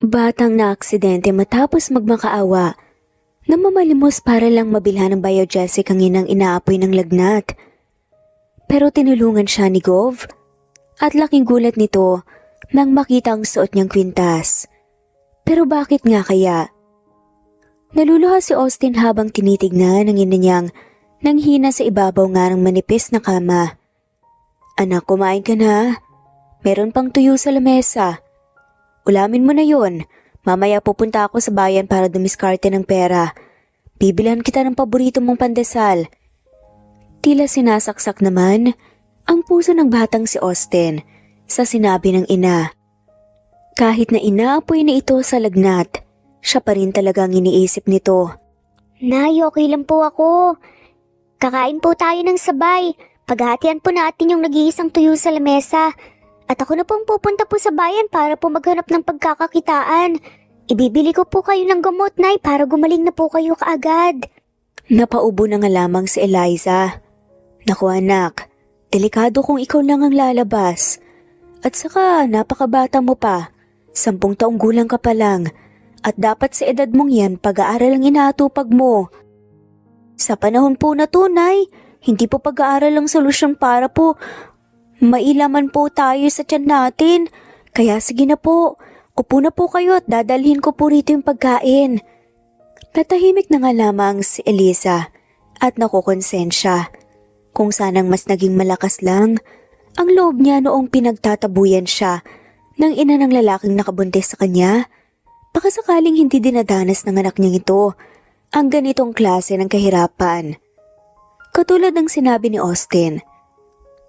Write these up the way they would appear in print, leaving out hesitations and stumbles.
Batang na aksidente matapos magmakaawa. Namamalimos para lang mabilhan ng biogesic ang inang inaapoy ng lagnat. Pero tinulungan siya ni Gov at laking gulat nito nang makita ang suot niyang kwintas. Pero bakit nga kaya? Naluluha si Austin habang tinitignan ang ina niyang nanghina sa ibabaw nga ng manipis na kama. Anak, kumain ka na. Meron pang tuyo sa lamesa. Ulamin mo na yon. Mamaya pupunta ako sa bayan para dumiskarte ng pera. Bibilhan kita ng paborito mong pandesal. Tila sinasaksak naman ang puso ng batang si Austin sa sinabi ng ina. Kahit na inaapoy na ito sa lagnat, siya pa rin talagang iniisip nito. Nay, okay lang po ako. Kakain po tayo ng sabay. Paghahatian po natin yung nag-iisang tuyo sa lamesa. At ako na pong pupunta po sa bayan para po maghanap ng pagkakakitaan. Ibibili ko po kayo ng gamot, Nay, para gumaling na po kayo kaagad. Napaubo na nga lamang si Eliza. Naku anak, delikado kung ikaw lang ang lalabas. At saka napakabata mo pa, 10 taong gulang ka pa lang. At dapat sa edad mong yan pag-aaral ang inaatupag mo. Sa panahon po na to, Nay, hindi po pag-aaral ang solusyon para po mailaman po tayo sa tiyan natin. Kaya sige na po, upo na po kayo at dadalhin ko po rito yung pagkain. Natahimik na nga lamang si Eliza at nakukonsensya. Kung sanang mas naging malakas lang ang loob niya noong pinagtatabuyan siya ng ina ng lalaking nakabuntis sa kanya. Baka sakaling hindi dinadanas ng anak niyang ito ang ganitong klase ng kahirapan. Katulad ng sinabi ni Austin,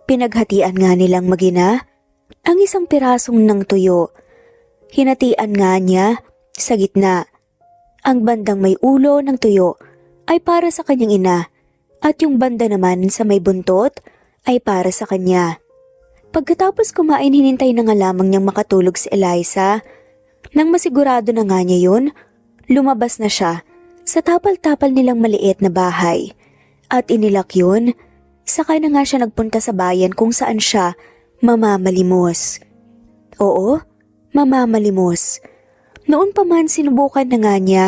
pinaghatian nga nilang magina ang isang pirasong ng tuyo. Hinatian nga niya sa gitna. Ang bandang may ulo ng tuyo ay para sa kanyang ina at yung banda naman sa may buntot ay para sa kanya. Pagkatapos kumain, hinintay na nga lamang niyang makatulog si Eliza. Nang masigurado na nga niya yun, lumabas na siya sa tapal-tapal nilang maliit na bahay. At inilak yun, saka na nga siya nagpunta sa bayan kung saan siya mamamalimos. Oo, mamamalimos. Noon pa man sinubukan na nga niya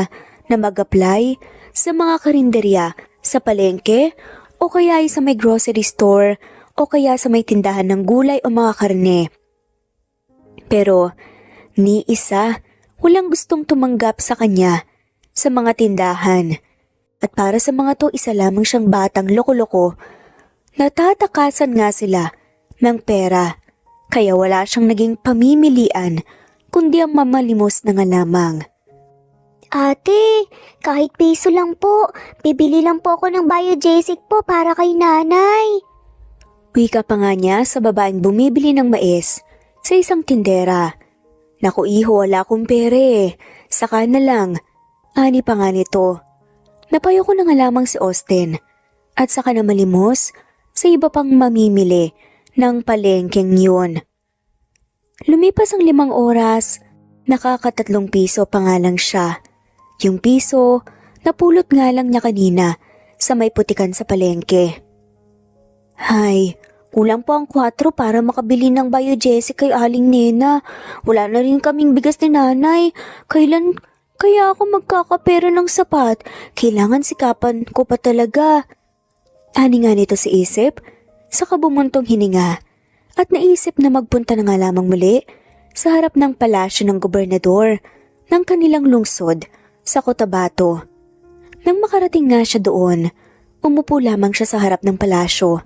na mag-apply sa mga karinderya sa palengke o kaya ay sa may grocery store o kaya sa may tindahan ng gulay o mga karne. Pero ni isa, walang gustong tumanggap sa kanya sa mga tindahan. At para sa mga to, isa lamang siyang batang loko-loko. Natatakasan nga sila ng pera, kaya wala siyang naging pamimilian kundi ang mamalimos na nga lamang. Ate, kahit piso lang po, bibili lang po ako ng biogesic po para kay nanay. Wika pa nga niya sa babaeng bumibili ng mais sa isang tindera. Naku iho, wala akong pere, saka na lang. Ani pa nga nito. Napayo ko na nga lamang si Austin at saka na malimos sa iba pang mamimili ng palengkeng yun. Lumipas ang 5 oras, nakaka-3 piso pa nga lang siya. Yung piso, napulot nga lang niya kanina sa may putikan sa palengke. Hay, kulang po ang 4 para makabili ng biogesic kay Aling Nena. Wala na rin kaming bigas ni nanay. Kailan kaya ako magkakapera ng sapat? Kailangan sikapan ko pa talaga. Ani nga nito sa isip, saka bumuntong hininga at naisip na magpunta na nga lamang muli sa harap ng palasyo ng gobernador ng kanilang lungsod sa Cotabato. Nang makarating nga siya doon, umupo lamang siya sa harap ng palasyo.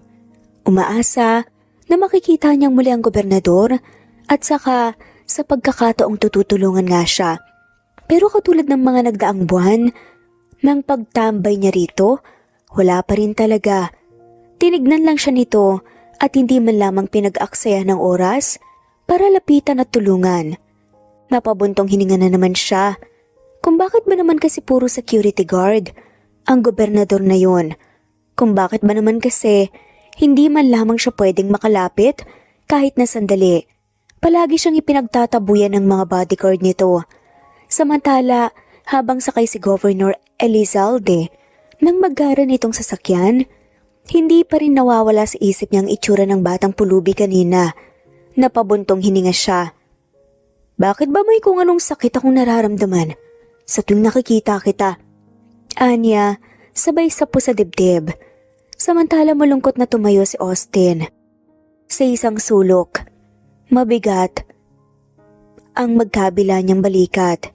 Umaasa na makikita niyang muli ang gobernador at saka sa pagkakataong tututulungan nga siya. Pero katulad ng mga nagdaang buwan, nang pagtambay niya rito, wala pa rin talaga. Tinignan lang siya nito at hindi man lamang pinag-aksaya ng oras para lapitan at tulungan. Napabuntong hininga na naman siya. Kung bakit ba naman kasi puro security guard ang gobernador na yon? Kung bakit ba naman kasi hindi man lamang siya pwedeng makalapit kahit na sandali. Palagi siyang ipinagtatabuyan ng mga bodyguard nito. Samantala, habang sakay si Governor Elizalde nang mag-gara nitong sasakyan, hindi pa rin nawawala sa isip niya ang itsura ng batang pulubi kanina. Napabuntong hininga siya. Bakit ba may kung anong sakit akong nararamdaman sa tuwing nakikita kita? Anya, sabay sapo sa dibdib. Samantala malungkot na tumayo si Austin. Sa isang sulok, mabigat ang magkabila niyang balikat.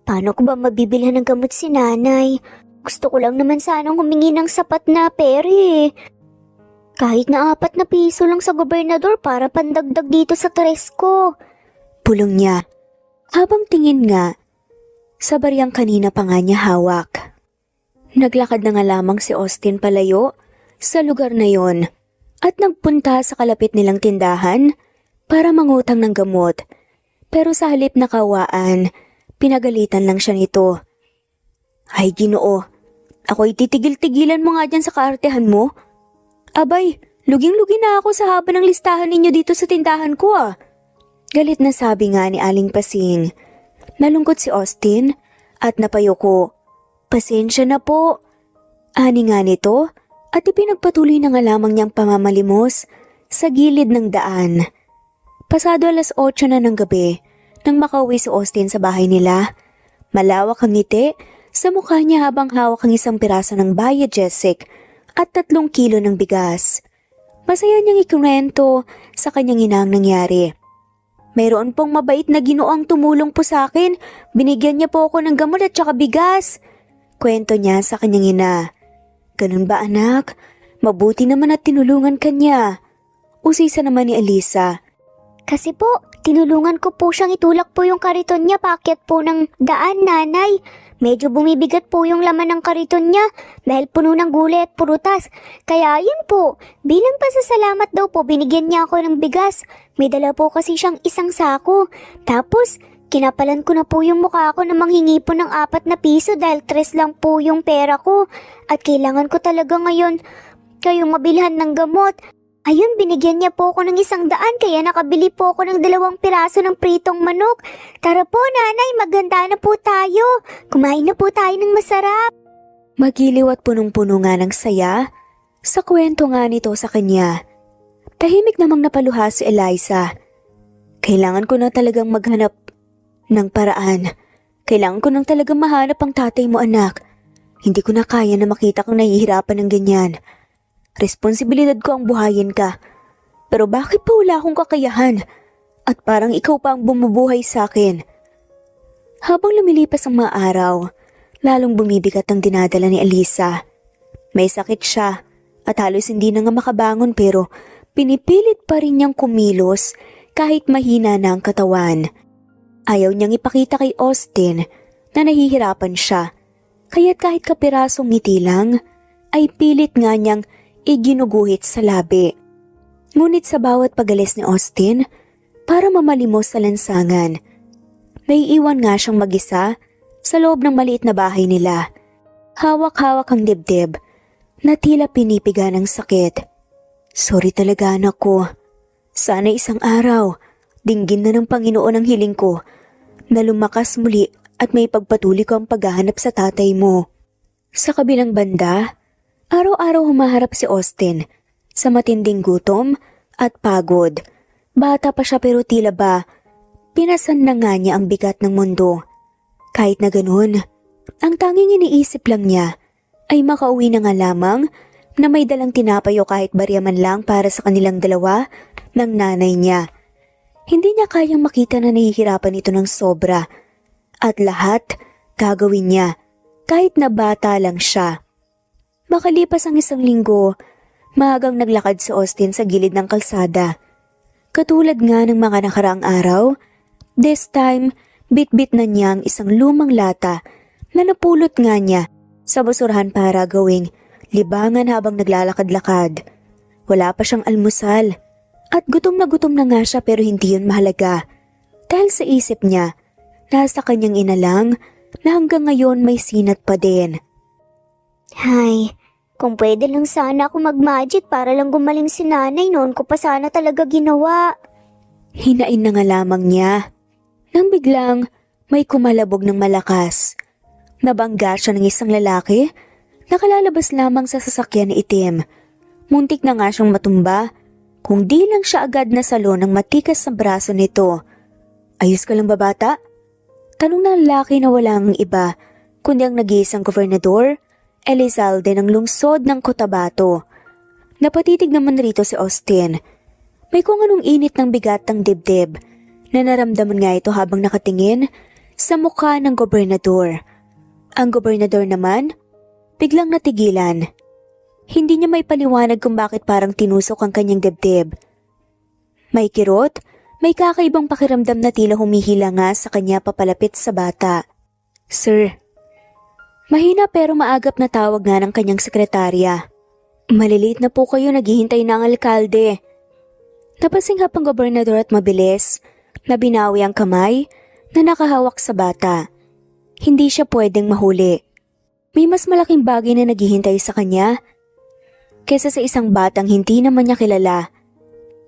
Paano ko ba mabibilhan ng gamot si nanay? Gusto ko lang naman sanang humingi ng sapat na pera eh. Kahit na 4 na piso lang sa gobernador para pandagdag dito sa tres ko. Pulong niya. Habang tingin nga, sa bariyang kanina pa nga niya hawak. Naglakad na nga lamang si Austin palayo sa lugar na yon at nagpunta sa kalapit nilang tindahan para mangutang ng gamot. Pero sa halip na kawaan, pinagalitan lang siya nito. Ay Ginoo, ako'y titigil-tigilan mo nga dyan sa kaartehan mo. Abay, luging-lugi na ako sa haba ng listahan ninyo dito sa tindahan ko ah. Galit na sabi nga ni Aling Pasing. Nalungkot si Austin at napayoko. Pasensya na po. Ani nga nito at ipinagpatuloy na nga lamang niyang pamamalimos sa gilid ng daan. Pasado 8:00 na ng gabi nang makauwi si Austin sa bahay nila. Malawak ang ngiti sa mukha niya habang hawak ang isang piraso ng Biogesic at 3 kilo ng bigas. Masaya niyang ikunwento sa kanyang inang nangyari. Mayroon pong mabait na Ginoong tumulong po sa akin. Binigyan niya po ako ng gamot at saka bigas. Kwento niya sa kanyang ina. Ganun ba anak? Mabuti naman at tinulungan ka niya. Usisa naman ni Elisa. Kasi po, tinulungan ko po siyang itulak po yung kariton niya paakyat po ng daan, nanay. Medyo bumibigat po yung laman ng kariton niya dahil puno ng gulay at prutas. Kaya yun po, bilang pasasalamat daw po binigyan niya ako ng bigas. May dala po kasi siyang isang sako. Tapos, kinapalan ko na po yung mukha ko na manghingi po ng 4 na piso dahil 3 lang po yung pera ko. At kailangan ko talaga ngayon kayong mabilhan ng gamot. Ayun, binigyan niya po ako ng 100 kaya nakabili po ako ng 2 piraso ng pritong manok. Tara po nanay, maghanda na po tayo. Kumain na po tayo ng masarap. Magiliw at punong-puno nga ng saya sa kwento nga nito sa kanya. Tahimik namang napaluha si Eliza. Kailangan ko na talagang maghanap ng paraan. Kailangan ko nang talagang mahanap ang tatay mo anak. Hindi ko na kaya na makita kang nahihirapan ng ganyan. Responsibilidad ko ang buhayin ka. Pero bakit pa wala akong kakayahan? At parang ikaw pa ang bumubuhay sa akin. Habang lumilipas ang mga araw, lalong bumibigat ang dinadala ni Elisa. May sakit siya at halos hindi na nga makabangon pero pinipilit pa rin niyang kumilos kahit mahina na ang katawan. Ayaw niyang ipakita kay Austin na nahihirapan siya. Kaya't kahit kapirasong ngiti lang, ay pilit nga niyang iginuguhit sa labi. Ngunit sa bawat pagalis ni Austin, para mamalimos sa lansangan, naiiwan nga siyang mag-isa sa loob ng maliit na bahay nila. Hawak-hawak ang dibdib na tila pinipiga ng sakit. Sorry talaga anak ko. Sana isang araw, dinggin na ng Panginoon ang hiling ko na lumakas muli at may pagpatuloy ko ang paghahanap sa tatay mo. Sa kabilang banda, araw-araw humaharap si Austin sa matinding gutom at pagod. Bata pa siya pero tila ba, pinasan na nga niya ang bigat ng mundo. Kahit na ganun, ang tanging iniisip lang niya ay makauwi na nga lamang na may dalang tinapay o kahit barya man lang para sa kanilang dalawa ng nanay niya. Hindi niya kayang makita na nahihirapan ito ng sobra at lahat gagawin niya kahit na bata lang siya. Makalipas ang 1 linggo, maagang naglakad si Austin sa gilid ng kalsada. Katulad nga ng mga nakaraang araw, this time, bit-bit na niya ang isang lumang lata na napulot nga niya sa basurahan para gawing libangan habang naglalakad-lakad. Wala pa siyang almusal at gutom na nga siya pero hindi yun mahalaga. Dahil sa isip niya, nasa kanyang ina lang na hanggang ngayon may sinat pa din. Hay, kung pwede lang sana ako mag-magic para lang gumaling si nanay, noon ko pa sana talaga ginawa. Hinain na nga lamang niya. Nang biglang may kumalabog ng malakas. Nabangga siya ng isang lalaki, nakalalabas lamang sa sasakyan na itim. Muntik na nga siyang matumba, kung di lang siya agad na salo ng matikas sa braso nito. Ayos ka lang ba bata? Tanong ng lalaki na walang iba, kundi ang nag-iisang gobernador, Elizalde ng lungsod ng Cotabato. Napatitig naman rito si Austin. May kung anong init ng bigat ng dibdib na naramdaman nga ito habang nakatingin sa mukha ng gobernador. Ang gobernador naman, biglang natigilan. Hindi niya may paliwanag kung bakit parang tinusok ang kanyang dibdib. May kirot, may kakaibang pakiramdam na tila humihila nga sa kanya papalapit sa bata. Sir. Mahina pero maagap na tawag nga ng kanyang sekretarya. Maliliit na po kayo, naghihintay na ang alkalde. Napasinghap ang gobernador at mabilis na binawi ang kamay na nakahawak sa bata. Hindi siya pwedeng mahuli. May mas malaking bagay na naghihintay sa kanya kesa sa isang batang hindi naman niya kilala.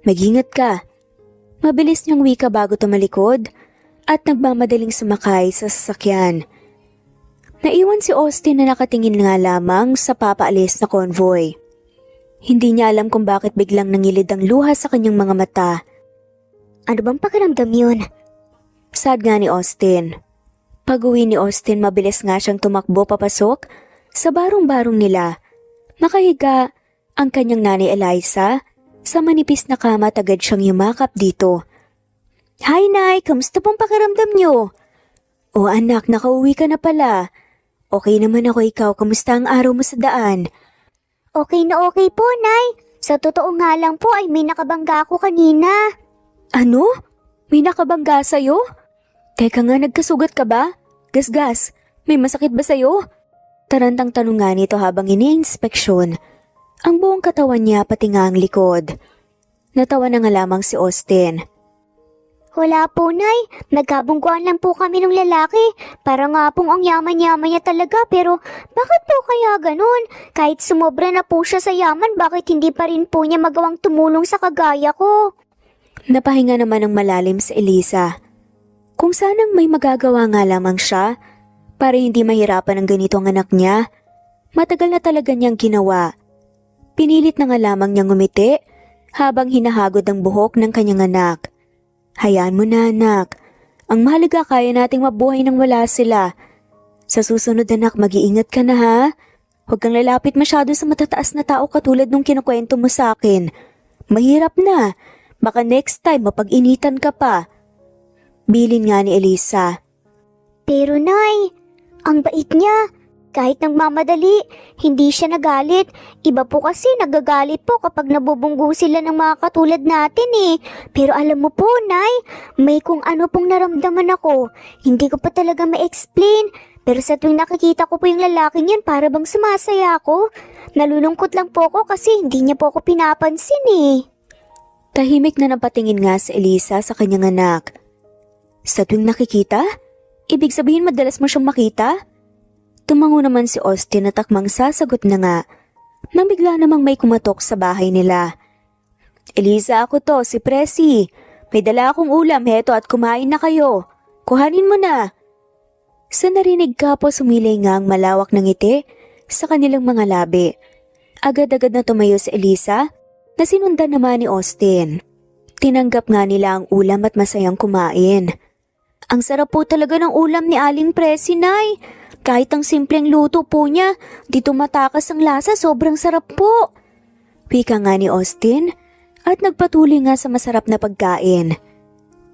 Mag-ingat ka. Mabilis niyang wika bago tumalikod at nagmamadaling sumakay sa sasakyan. Naiwan si Austin na nakatingin nga lamang sa papaalis na convoy. Hindi niya alam kung bakit biglang nangilid ang luha sa kanyang mga mata. Ano bang pakiramdam yun? Sad nga ni Austin. Pag-uwi ni Austin, mabilis nga siyang tumakbo papasok sa barong-barong nila. Nakahiga ang kanyang nanay Eliza sa manipis na kama at agad siyang yumakap dito. Hi Nay, kamusta pong pakiramdam niyo? O anak, nakauwi ka na pala. Okay naman ako, ikaw, kamusta ang araw mo sa daan? Okay na okay po, Nay. Sa totoo nga lang po ay may nakabangga ako kanina. Ano? May nakabangga sa'yo? Teka nga, nagkasugat ka ba? Gasgas, may masakit ba sa'yo? Tarantang tanong nga nito habang ini-inspeksyon ang buong katawan niya pati nga ang likod. Natawa na nga lamang si Austin. Wala po, Nay. Nagkabungguan lang po kami ng lalaki. Para nga pong ang yaman-yaman niya talaga, pero bakit po kaya ganun? Kahit sumobra na po siya sa yaman, bakit hindi pa rin po niya magawang tumulong sa kagaya ko? Napahinga naman ng malalim si Eliza. Kung sanang may magagawa nga lamang siya para hindi mahirapan ang ganito ang anak niya, matagal na talaga niyang ginawa. Pinilit na nga lamang niyang ngumiti habang hinahagod ang buhok ng kanyang anak. Hayaan mo na anak, ang mahalaga kaya nating mabuhay nang wala sila. Sa susunod anak, mag-iingat ka na ha. Huwag kang lalapit masyado sa matataas na tao katulad nung kinukwento mo sa akin. Mahirap na, baka next time mapag-initan ka pa. Bilin nga ni Eliza. Pero Nay, ang bait niya. Kahit nagmamadali, hindi siya nagalit. Iba po kasi nagagalit po kapag nabubunggo sila ng mga katulad natin eh. Pero alam mo po, Nay, may kung ano pong naramdaman ako. Hindi ko pa talaga ma-explain. Pero sa tuwing nakikita ko po yung lalaking yan, para bang sumasaya ako. Nalulungkot lang po ako kasi hindi niya po ako pinapansin eh. Tahimik na napatingin nga si Eliza sa kanyang anak. Sa tuwing nakikita? Ibig sabihin madalas mo siyang makita? Tumango naman si Austin at takmang sasagot na nga nang bigla namang may kumatok sa bahay nila. Eliza, ako to, si Presi. May dala akong ulam, heto at kumain na kayo. Kuhanin mo na. Sa narinig ka po sumilay nga ang malawak ng ngiti sa kanilang mga labi. Agad-agad na tumayo si Eliza na sinundan naman ni Austin. Tinanggap nga nila ang ulam at masayang kumain. Ang sarap po talaga ng ulam ni Aling Presi, Nay. Kahit ang simpleng luto po niya, di tumatakas ang lasa, sobrang sarap po. Wika nga ni Austin at nagpatuloy nga sa masarap na pagkain.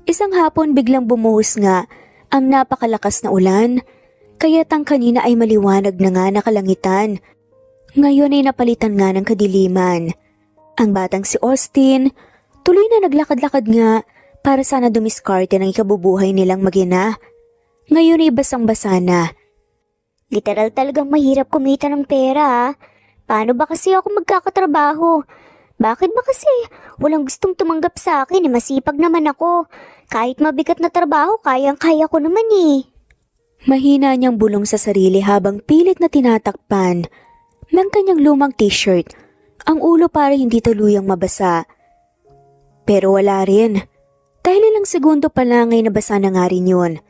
Isang hapon biglang bumuhos nga ang napakalakas na ulan, kaya't ang kanina ay maliwanag na nga na kalangitan. Ngayon ay napalitan nga ng kadiliman. Ang batang si Austin, tuloy na naglakad-lakad nga para sana dumiskarte ng ikabubuhay nilang mag-ina. Ngayon ay basang-basa na. Literal talagang mahirap kumita ng pera. Paano ba kasi ako magkakatrabaho? Bakit ba kasi walang gustong tumanggap sa akin? Masipag naman ako. Kahit mabigat na trabaho, kayang-kaya ko naman eh. Mahina niyang bulong sa sarili habang pilit na tinatakpan ng kanyang lumang t-shirt ang ulo para hindi tuluyang mabasa. Pero wala rin. Dahil ilang segundo pa lang ay nabasa na nga rin yun.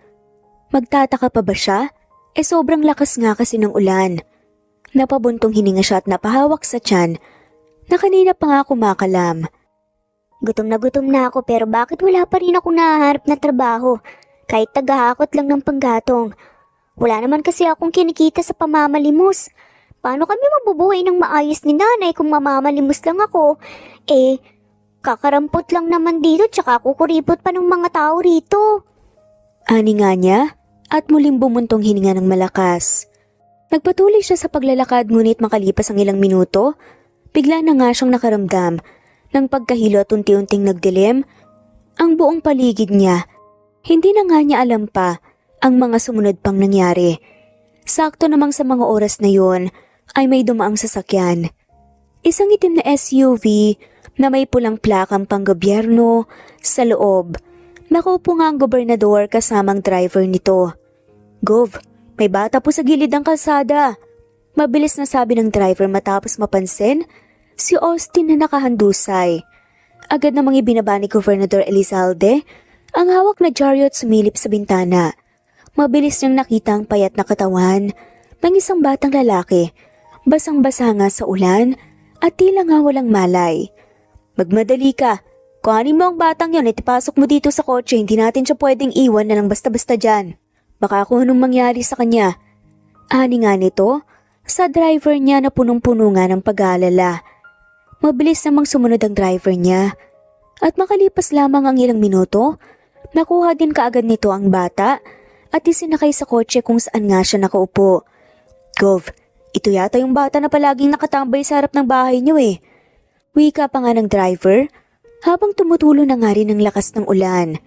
Magtataka pa ba siya? Sobrang lakas nga kasi ng ulan. Napabuntong hininga siya at napahawak sa tiyan na kanina pa nga kumakalam. Gutom na ako pero bakit wala pa rin akong nahaharap na trabaho? Kahit tagahakot lang ng panggatong. Wala naman kasi akong kinikita sa pamamalimos. Paano kami mabubuhay ng maayos ni nanay kung mamamalimos lang ako? Kakarampot lang naman dito tsaka kukuripot pa ng mga tao rito. Ani nga niya at muling bumuntong hininga ng malakas. Nagpatuloy siya sa paglalakad ngunit makalipas ang ilang minuto, bigla na nga siyang nakaramdam ng pagkahilo at unti-unting nagdilim ang buong paligid niya. Hindi na nga niya alam pa ang mga sumunod pang nangyari. Sakto namang sa mga oras na yon ay may dumaang sasakyan. Isang itim na SUV na may pulang plakang panggobyerno sa loob. Nakaupo nga ang gobernador kasamang driver nito. "Gov, may bata po sa gilid ng kalsada." Mabilis na sabi ng driver matapos mapansin si Austin na nakahandusay. Agad namang ibinaba ni Gobernador Elizalde ang hawak na dyaryo at sumilip sa bintana. Mabilis niyang nakita ang payat na katawan ng isang batang lalaki. Basang-basa nga sa ulan at tila nga walang malay. "Magmadali ka. Kuhanin mo ang batang yon at ipasok mo dito sa kotse. Hindi natin siya pwedeng iwan na lang basta-basta dyan. Baka kung anong mangyari sa kanya." Ani nga nito sa driver niya na punong-puno nga ng pag-aalala. Mabilis namang sumunod ang driver niya. At makalipas lamang ang ilang minuto, nakuha din kaagad nito ang bata at isinakay sa kotse kung saan nga siya nakaupo. "Gov, ito yata yung bata na palaging nakatambay sa harap ng bahay niyo eh." Wika pa nga ng driver habang tumutulo na nga rin ang lakas ng ulan.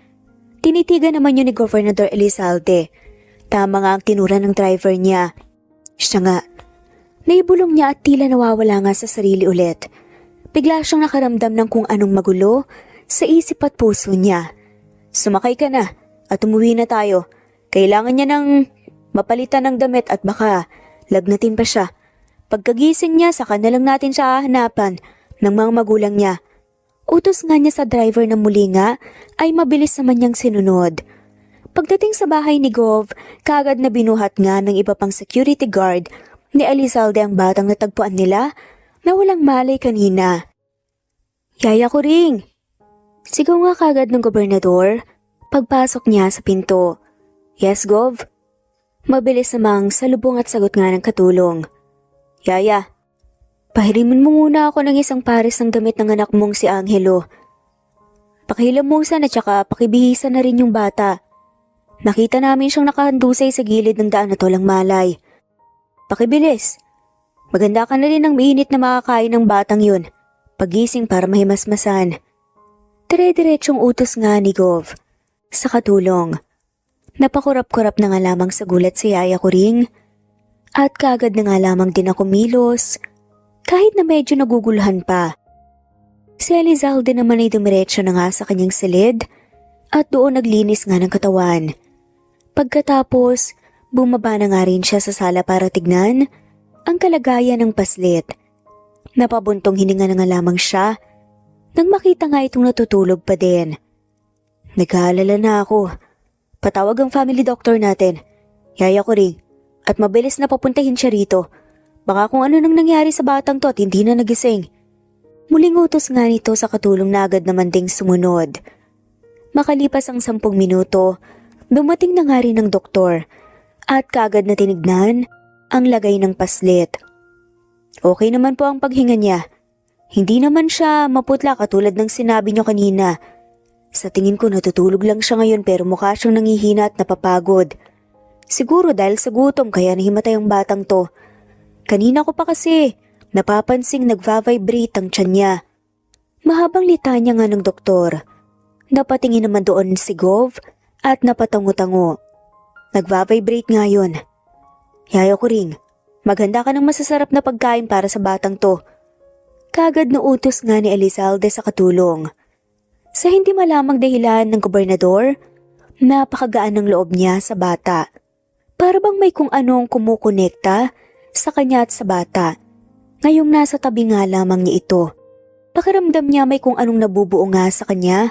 Tinitigan naman yun ni Gobernador Elizalde. Tama nga ang tinura ng driver niya. Siya nga. Naibulong niya at tila nawawala nga sa sarili ulit. Bigla siyang nakaramdam ng kung anong magulo sa isip at puso niya. "Sumakay ka na at umuwi na tayo. Kailangan niya ng mapalitan ng damit at baka lagnatin pa siya. Pagkagising niya saka na lang natin siya hahanapan ng mga magulang niya." Utos nga niya sa driver na muli nga ay mabilis naman niyang sinunod. Pagdating sa bahay ni Gov, kaagad na binuhat nga ng iba pang security guard ni Elizalde ang batang natagpuan nila na walang malay kanina. "Yaya ko ring!" Sigaw nga kaagad ng gobernador pagpasok niya sa pinto. "Yes, Gov?" Mabilis namang salubong at sagot nga ng katulong. "Yaya, pahirimin mo muna ako ng isang pares ng damit ng anak mong si Angelo. Pakihilamusan at saka pakibihisan na rin yung bata. Nakita namin siyang nakahandusay sa gilid ng daan na tolang malay. Pakibilis. Maganda ka na rin ng mainit na makakain ng batang yun. Pagising para mahimasmasan." Dire-diretsong utos nga ni Gov sa katulong. Napakurap-kurap na nga lamang sa gulat si Yaya ko ring at kaagad na nga lamang din ako milos kahit na medyo naguguluhan pa. Si Elizalde naman ay dumiretso na nga sa kanyang silid at doon naglinis nga ng katawan. Pagkatapos, bumaba na nga rin siya sa sala para tignan ang kalagayan ng paslit. Napabuntong hininga na nga lamang siya nang makita nga itong natutulog pa din. "Nag-aalala na ako. Patawag ang family doctor natin, Yaya ko ring, at mabilis na papuntahin siya rito. Baka kung ano nang nangyari sa batang to at hindi na nagising." Muling utos nga nito sa katulong na agad naman ding sumunod. Makalipas ang 10 minuto, dumating na nga rin ang doktor at kaagad na tinignan ang lagay ng paslit. "Okay naman po ang paghinga niya. Hindi naman siya maputla katulad ng sinabi niyo kanina. Sa tingin ko natutulog lang siya ngayon pero mukha siyang nangihina at napapagod. Siguro dahil sa gutom kaya nahimatay ang batang to. Kanina ko pa kasi napapansing nagva-vibrate ang tiyan niya." Mahabang litanya nga ng doktor. Napatingin naman doon si Gov at napatango-tango. "Nagva-vibrate nga yun. Yaya ko ring, maghanda ka ng masasarap na pagkain para sa batang to." Kaagad na utos nga ni Elizalde sa katulong. Sa hindi malamang dahilan ng gobernador, napakagaan ng loob niya sa bata. Para bang may kung anong kumukonekta sa kanya at sa bata. Ngayong nasa tabi nga lamang niya ito. Pakiramdam niya may kung anong nabubuo nga sa kanya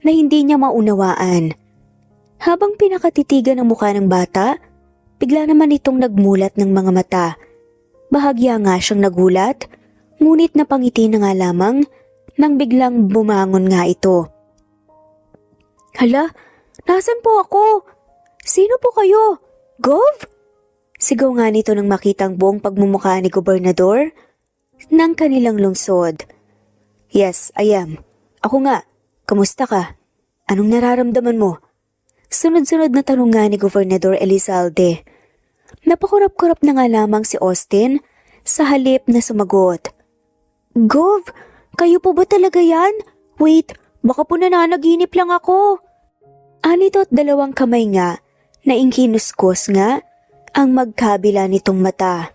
na hindi niya maunawaan. Habang pinakatitigan ang mukha ng bata, bigla naman itong nagmulat ng mga mata. Bahagya nga siyang nagulat, ngunit napangiti na nga lamang nang biglang bumangon nga ito. Hala, nasan po ako? Sino po kayo? Gov? Sigaw nga nito nang makitang buong pagmumukha ni Gobernador ng kanilang lungsod. Yes, I am. Ako nga. Kamusta ka? Anong nararamdaman mo? Sunod-sunod na tanong nga ni Gobernador Elizalde. Napakurap-kurap na nga lamang si Austin sa halip na sumagot. Gov, kayo po ba talaga yan? Wait, baka po nananaginip lang ako. Anito't dalawang kamay nga na inkinuskos nga ang magkabila nitong mata.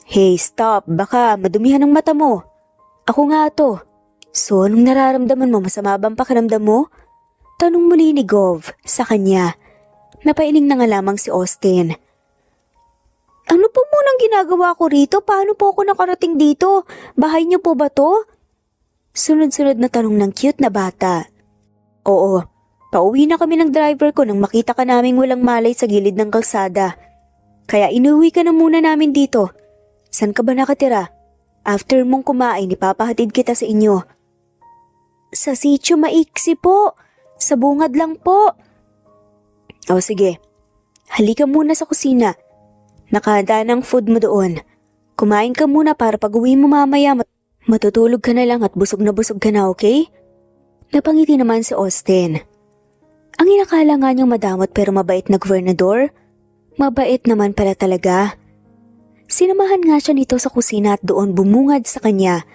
Hey, stop, baka madumihan ang mata mo. Ako nga to. So, anong nararamdaman mo? Masama bang pakiramdam mo? Tanong muli ni Gov sa kanya. Napailing na nga lamang si Austin. Ano po munang ginagawa ko rito? Paano po ako nakarating dito? Bahay niyo po ba to? Sunod-sunod na tanong ng cute na bata. Oo, pauwi na kami ng driver ko nang makita ka naming walang malay sa gilid ng kalsada. Kaya inuwi ka na muna namin dito. San ka ba nakatira? After mong kumain, ipapahatid kita sa inyo. Sa sitio maiksi po. Sa bungad lang po. O sige, halika muna sa kusina. Nakahanda ng food mo doon. Kumain ka muna para pag uwi mo mamaya matutulog ka na lang at busog ka na, okay? Napangiti naman si Austin. Ang inakala nga niyang madamot pero mabait na gobernador, mabait naman pala talaga. Sinamahan nga siya nito sa kusina at doon bumungad sa kanya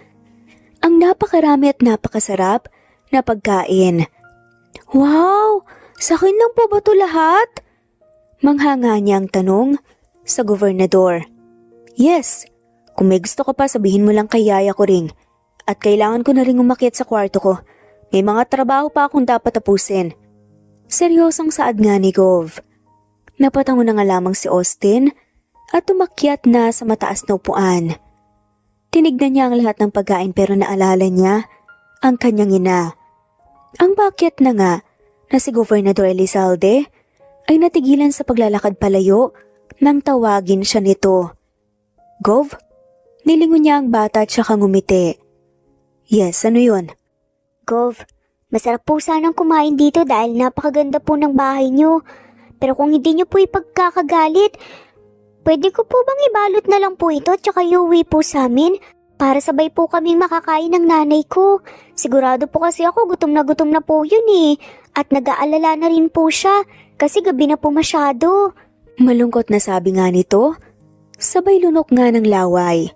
ang napakarami at napakasarap na pagkain. Wow! Sa akin lang po ba ito lahat? Manghanga niya ang tanong sa gobernador. Yes, kung may gusto ka pa sabihin mo lang kay yaya ko ring. At kailangan ko na ring umakyat sa kwarto ko. May mga trabaho pa akong dapat tapusin. Seryosong saad nga ni Gov. Napatango na nga lamang si Austin at umakyat na sa mataas na upuan. Tinignan niya ang lahat ng pagkain pero naalala niya ang kanyang ina. Ang pakyat na nga na si Gobernador Elizalde ay natigilan sa paglalakad palayo nang tawagin siya nito. Gov? Nilingon niya ang bata at saka ngumiti. Yes, ano yun? Gov, masarap po sanang kumain dito dahil napakaganda po ng bahay niyo. Pero kung hindi niyo po ipagkakagalit, pwede ko po bang ibalot na lang po ito at saka iuwi po sa amin? Para sabay po kaming makakain ng nanay ko. Sigurado po kasi ako gutom na po yun eh. At nag-aalala na rin po siya kasi gabi na po masyado. Malungkot na sabi nga nito. Sabay lunok nga ng laway.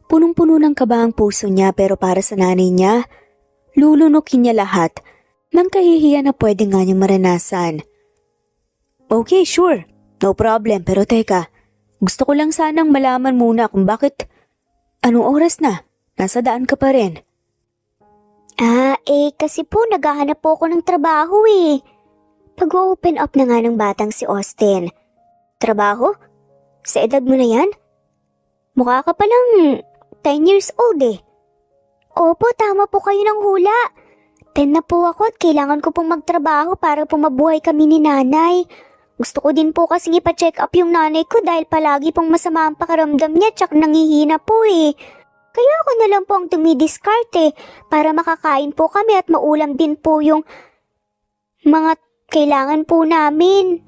Punong-puno ng kaba ang puso niya pero para sa nanay niya, lulunukin niya lahat ng kahihiyan na pwede nga niyang maranasan. Okay, sure. No problem. Pero teka, gusto ko lang sanang malaman muna kung bakit. Anong oras na? Nasa daan ka pa rin. Kasi po naghahanap po ako ng trabaho eh. Pag-open up na nga ng batang si Austin. Trabaho? Sa edad mo na yan? Mukha ka palang 10 years old eh. Opo, tama po kayo ng hula. 10 na po ako at kailangan ko pong magtrabaho para po mabuhay kami ni nanay. Gusto ko din po kasing ipa-check up yung nanay ko dahil palagi pong masama ang pakiramdam niya tsak nangihina po eh. Kaya ako na lang po ang tumidiskarte para makakain po kami at maulam din po yung mga kailangan po namin.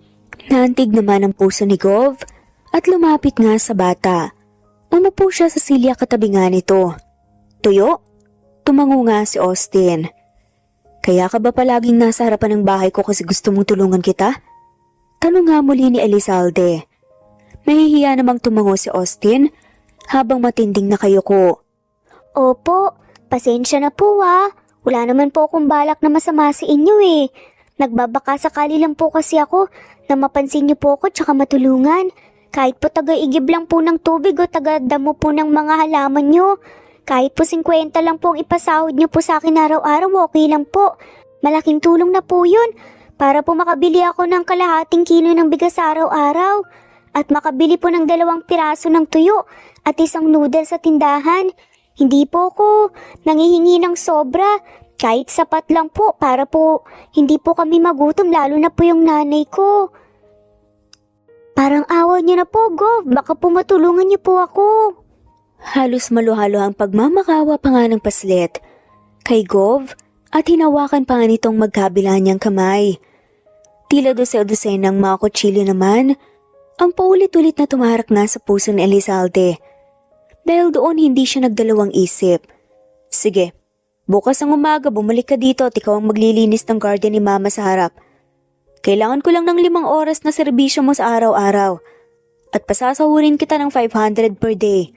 Naantig naman ang puso ni Gov at lumapit nga sa bata. Umupo siya sa silya katabi nga nito. Tuyo? Tumango nga si Austin. Kaya ka ba palaging nasa harapan ng bahay ko kasi gusto mong tulungan kita? Tanong nga muli ni Elizalde. Nahihiya namang tumango si Austin habang matinding na kayo ko. Opo, pasensya na po ah. Wala naman po akong balak na masama sa inyo eh. Nagbabaka sakali lang po kasi ako na mapansin niyo po ako tsaka matulungan. Kahit po taga-igib lang po ng tubig o taga-damo po ng mga halaman niyo. Kahit po 50 lang po ang ipasahod niyo po sa akin araw-araw, okay lang po. Malaking tulong na po yun para po makabili ako ng kalahating kilo ng bigas araw-araw at makabili po ng 2 piraso ng tuyo at 1 noodle sa tindahan. Hindi po ako nangihingi ng sobra, kahit sapat lang po para po hindi po kami magutom lalo na po yung nanay ko. Parang awa niyo na po, Gov. Baka po matulungan niyo po ako. Halos maluhalo ang pagmamakawa pa nga ng paslit kay Gov at hinawakan pa nga nitong magkabila niyang kamay. Tila dosel-dosel ng mga kutsilyo naman ang paulit-ulit na tumarak nga sa puso ni Elizalde. Dahil doon hindi siya nagdalawang isip. Sige, bukas ang umaga bumalik ka dito at ikaw ang maglilinis ng garden ni Mama sa harap. Kailangan ko lang ng 5 oras na serbisyo mo sa araw-araw at pasasahurin kita ng 500 per day.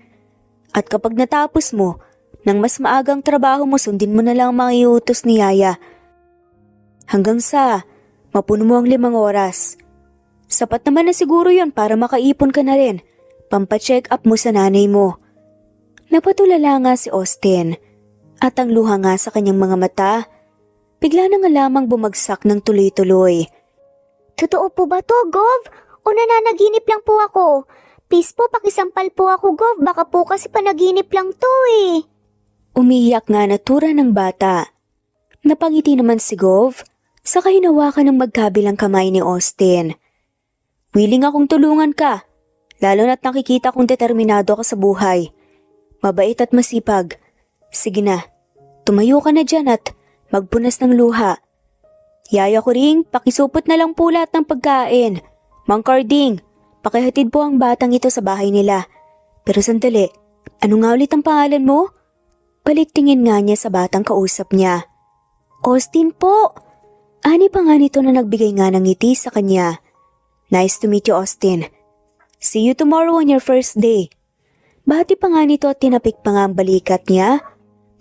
At kapag natapos mo, nang mas maagang trabaho mo sundin mo na lang ang mga iutos ni Yaya. Hanggang sa mapuno mo ang 5 oras. Sapat naman na siguro yon para makaipon ka na rin. Pampacheck up mo sa nanay mo. Napatulala nga si Austin at ang luha nga sa kanyang mga mata. Bigla na nga lamang bumagsak ng tuloy-tuloy. Totoo po ba to, Gov? O nananaginip lang po ako? Please po, pakisampal po ako, Gov. Baka po kasi panaginip lang to eh. Umiyak nga natura ng bata. Napangiti naman si Gov sa hinawakan ng magkabilang kamay ni Austin. Willing akong tulungan ka, lalo na't nakikita kong determinado ka sa buhay. Mabait at masipag. Sige na, tumayo ka na dyan at magpunas ng luha. Yaya ko ring, pakisupot na lang po lahat ng pagkain. Mang Carding, pakihatid po ang batang ito sa bahay nila. Pero sandali, ano nga ulit ang pangalan mo? Baliktingin nga niya sa batang kausap niya. Austin po! Ani pa nga nito na nagbigay nga ng ngiti sa kanya. Nice to meet you, Austin. See you tomorrow on your first day. Bati pa nga nito at tinapik pa nga ang balikat niya.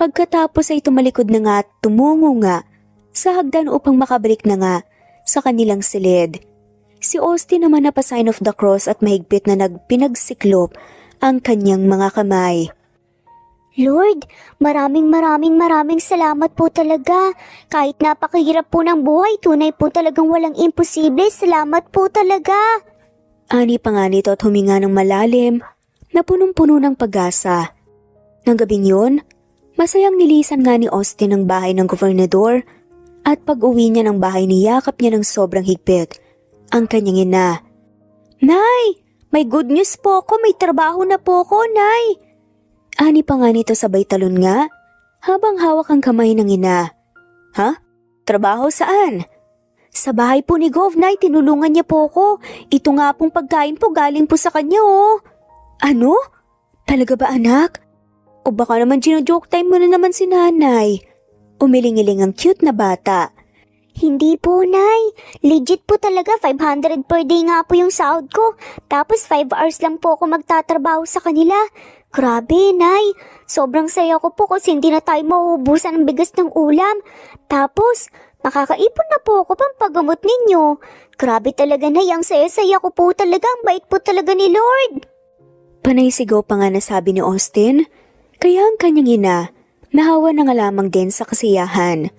Pagkatapos ay tumalikod na nga at tumungo nga sa hagdan upang makabalik na nga sa kanilang silid. Si Austin naman na pa-sign of the cross at mahigpit na nagpinagsiklop ang kanyang mga kamay. Lord, maraming salamat po talaga. Kahit napakahirap po ng buhay, tunay po talagang walang imposible. Salamat po talaga. Ani pa nga nito at huminga ng malalim na punong-puno ng pag-asa. Nang gabing yun, masayang nilisan nga ni Austin ang bahay ng gobernador at pag-uwi niya ng bahay niyakap niya ng sobrang higpit ang kanyang ina. Nay, may good news po ako, may trabaho na po ako, Nay. Ani pa nga nito sabay talon nga habang hawak ang kamay ng ina. Ha? Trabaho saan? Sa bahay po ni Gov, Nay, tinulungan niya po ako. Ito nga pong pagkain po galing po sa kanya oh. Ano? Talaga ba anak? O baka naman gino-joke time mo na naman si nanay. Umiling-iling ang cute na bata. Hindi po, Nay. Legit po talaga, 500 per day nga po yung sahod ko. Tapos 5 hours lang po ako magtatrabaho sa kanila. Grabe, Nay. Sobrang saya ko po kasi hindi na tayo mauubusan ng bigas ng ulam. Tapos, makakaipon na po ako pang paggamot ninyo. Grabe talaga, Nay. Ang saya-saya ko po talaga. Ang bait po talaga ni Lord. Panay sigaw pa nga nasabi ni Austin. Kaya ang kanyang ina, nahawa na nga lamang din sa kasiyahan.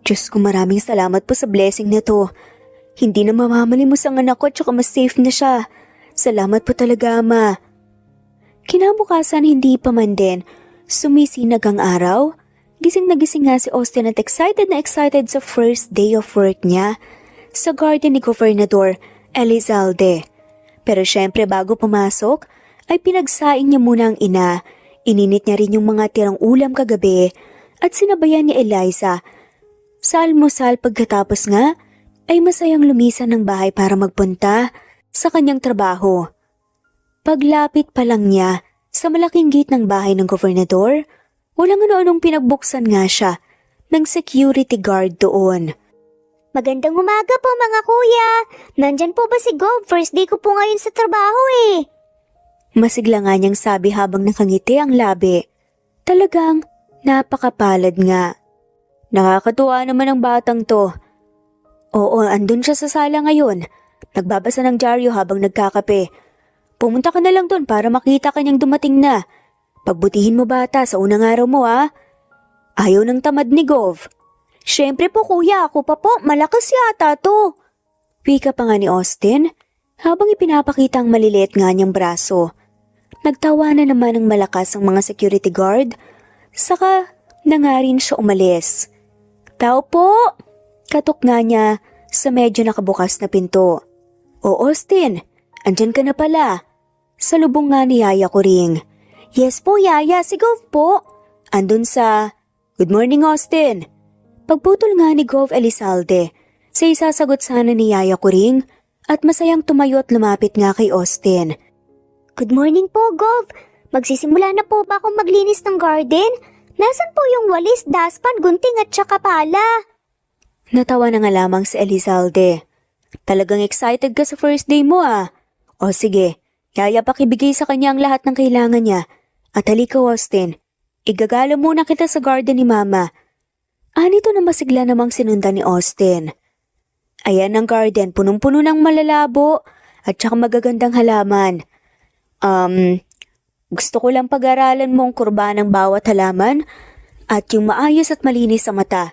Diyos ko, maraming salamat po sa blessing na to. Hindi na mamamalimos ang anak ko at saka mas safe na siya. Salamat po talaga, Ama. Kinabukasan hindi pa man din sumisinag ang araw. Gising na gising nga si Austin at excited na excited sa first day of work niya sa garden ni Gobernador Elizalde. Pero syempre bago pumasok ay pinagsaing niya muna ang ina. Ininit niya rin yung mga tirang ulam kagabi at sinabayan ni Eliza. Sa almusal pagkatapos nga ay masayang lumisan ng bahay para magpunta sa kanyang trabaho. Paglapit pa lang niya sa malaking gate ng bahay ng gobernador, walang ano-anong pinagbuksan nga siya ng security guard doon. Magandang umaga po mga kuya. Nandyan po ba si Gov? First day ko po ngayon sa trabaho eh. Masigla nga niyang sabi habang nakangiti ang labi. Talagang napakapalad nga. Nakakatuwa naman ang batang to. Oo, andun siya sa sala ngayon. Nagbabasa ng dyaryo habang nagkakape. Pumunta ka na lang doon para makita kanyang dumating na. Pagbutihin mo bata sa unang araw mo ha. Ayaw ng tamad ni Gov. Siyempre po kuya, ako pa po, malakas yata to. Wika pa nga ni Austin habang ipinapakita ang maliliit nga niyang braso. Nagtawa na naman ng malakas ang mga security guard. Saka na nga rin siya umalis. Tao po! Katok nga niya sa medyo nakabukas na pinto. O Austin, andyan ka na pala. Sa lubong nga ni Yaya ko ring. Yes po, Yaya. Si Gov po. Andun sa, Good morning, Austin. Pagputol nga ni Gov Elizalde, sa isasagot sana ni Yaya Kuring at masayang tumayo at lumapit nga kay Austin. Good morning po, Gov. Magsisimula na po ba akong maglinis ng garden? Nasaan po yung walis, daspan, gunting at saka pala? Natawa na nga lamang si Elizalde. Talagang excited ka sa first day mo ah. O sige, Yaya pakibigay sa kanya ang lahat ng kailangan niya. At halika Austin, igagala muna kita sa garden ni Mama. Anito na masigla namang sinundan ni Austin. Ayan ang garden, punong-puno ng malalabo at saka magagandang halaman. Gusto ko lang pag-aralan mo ang kurba ng bawat halaman at yung maayos at malinis sa mata.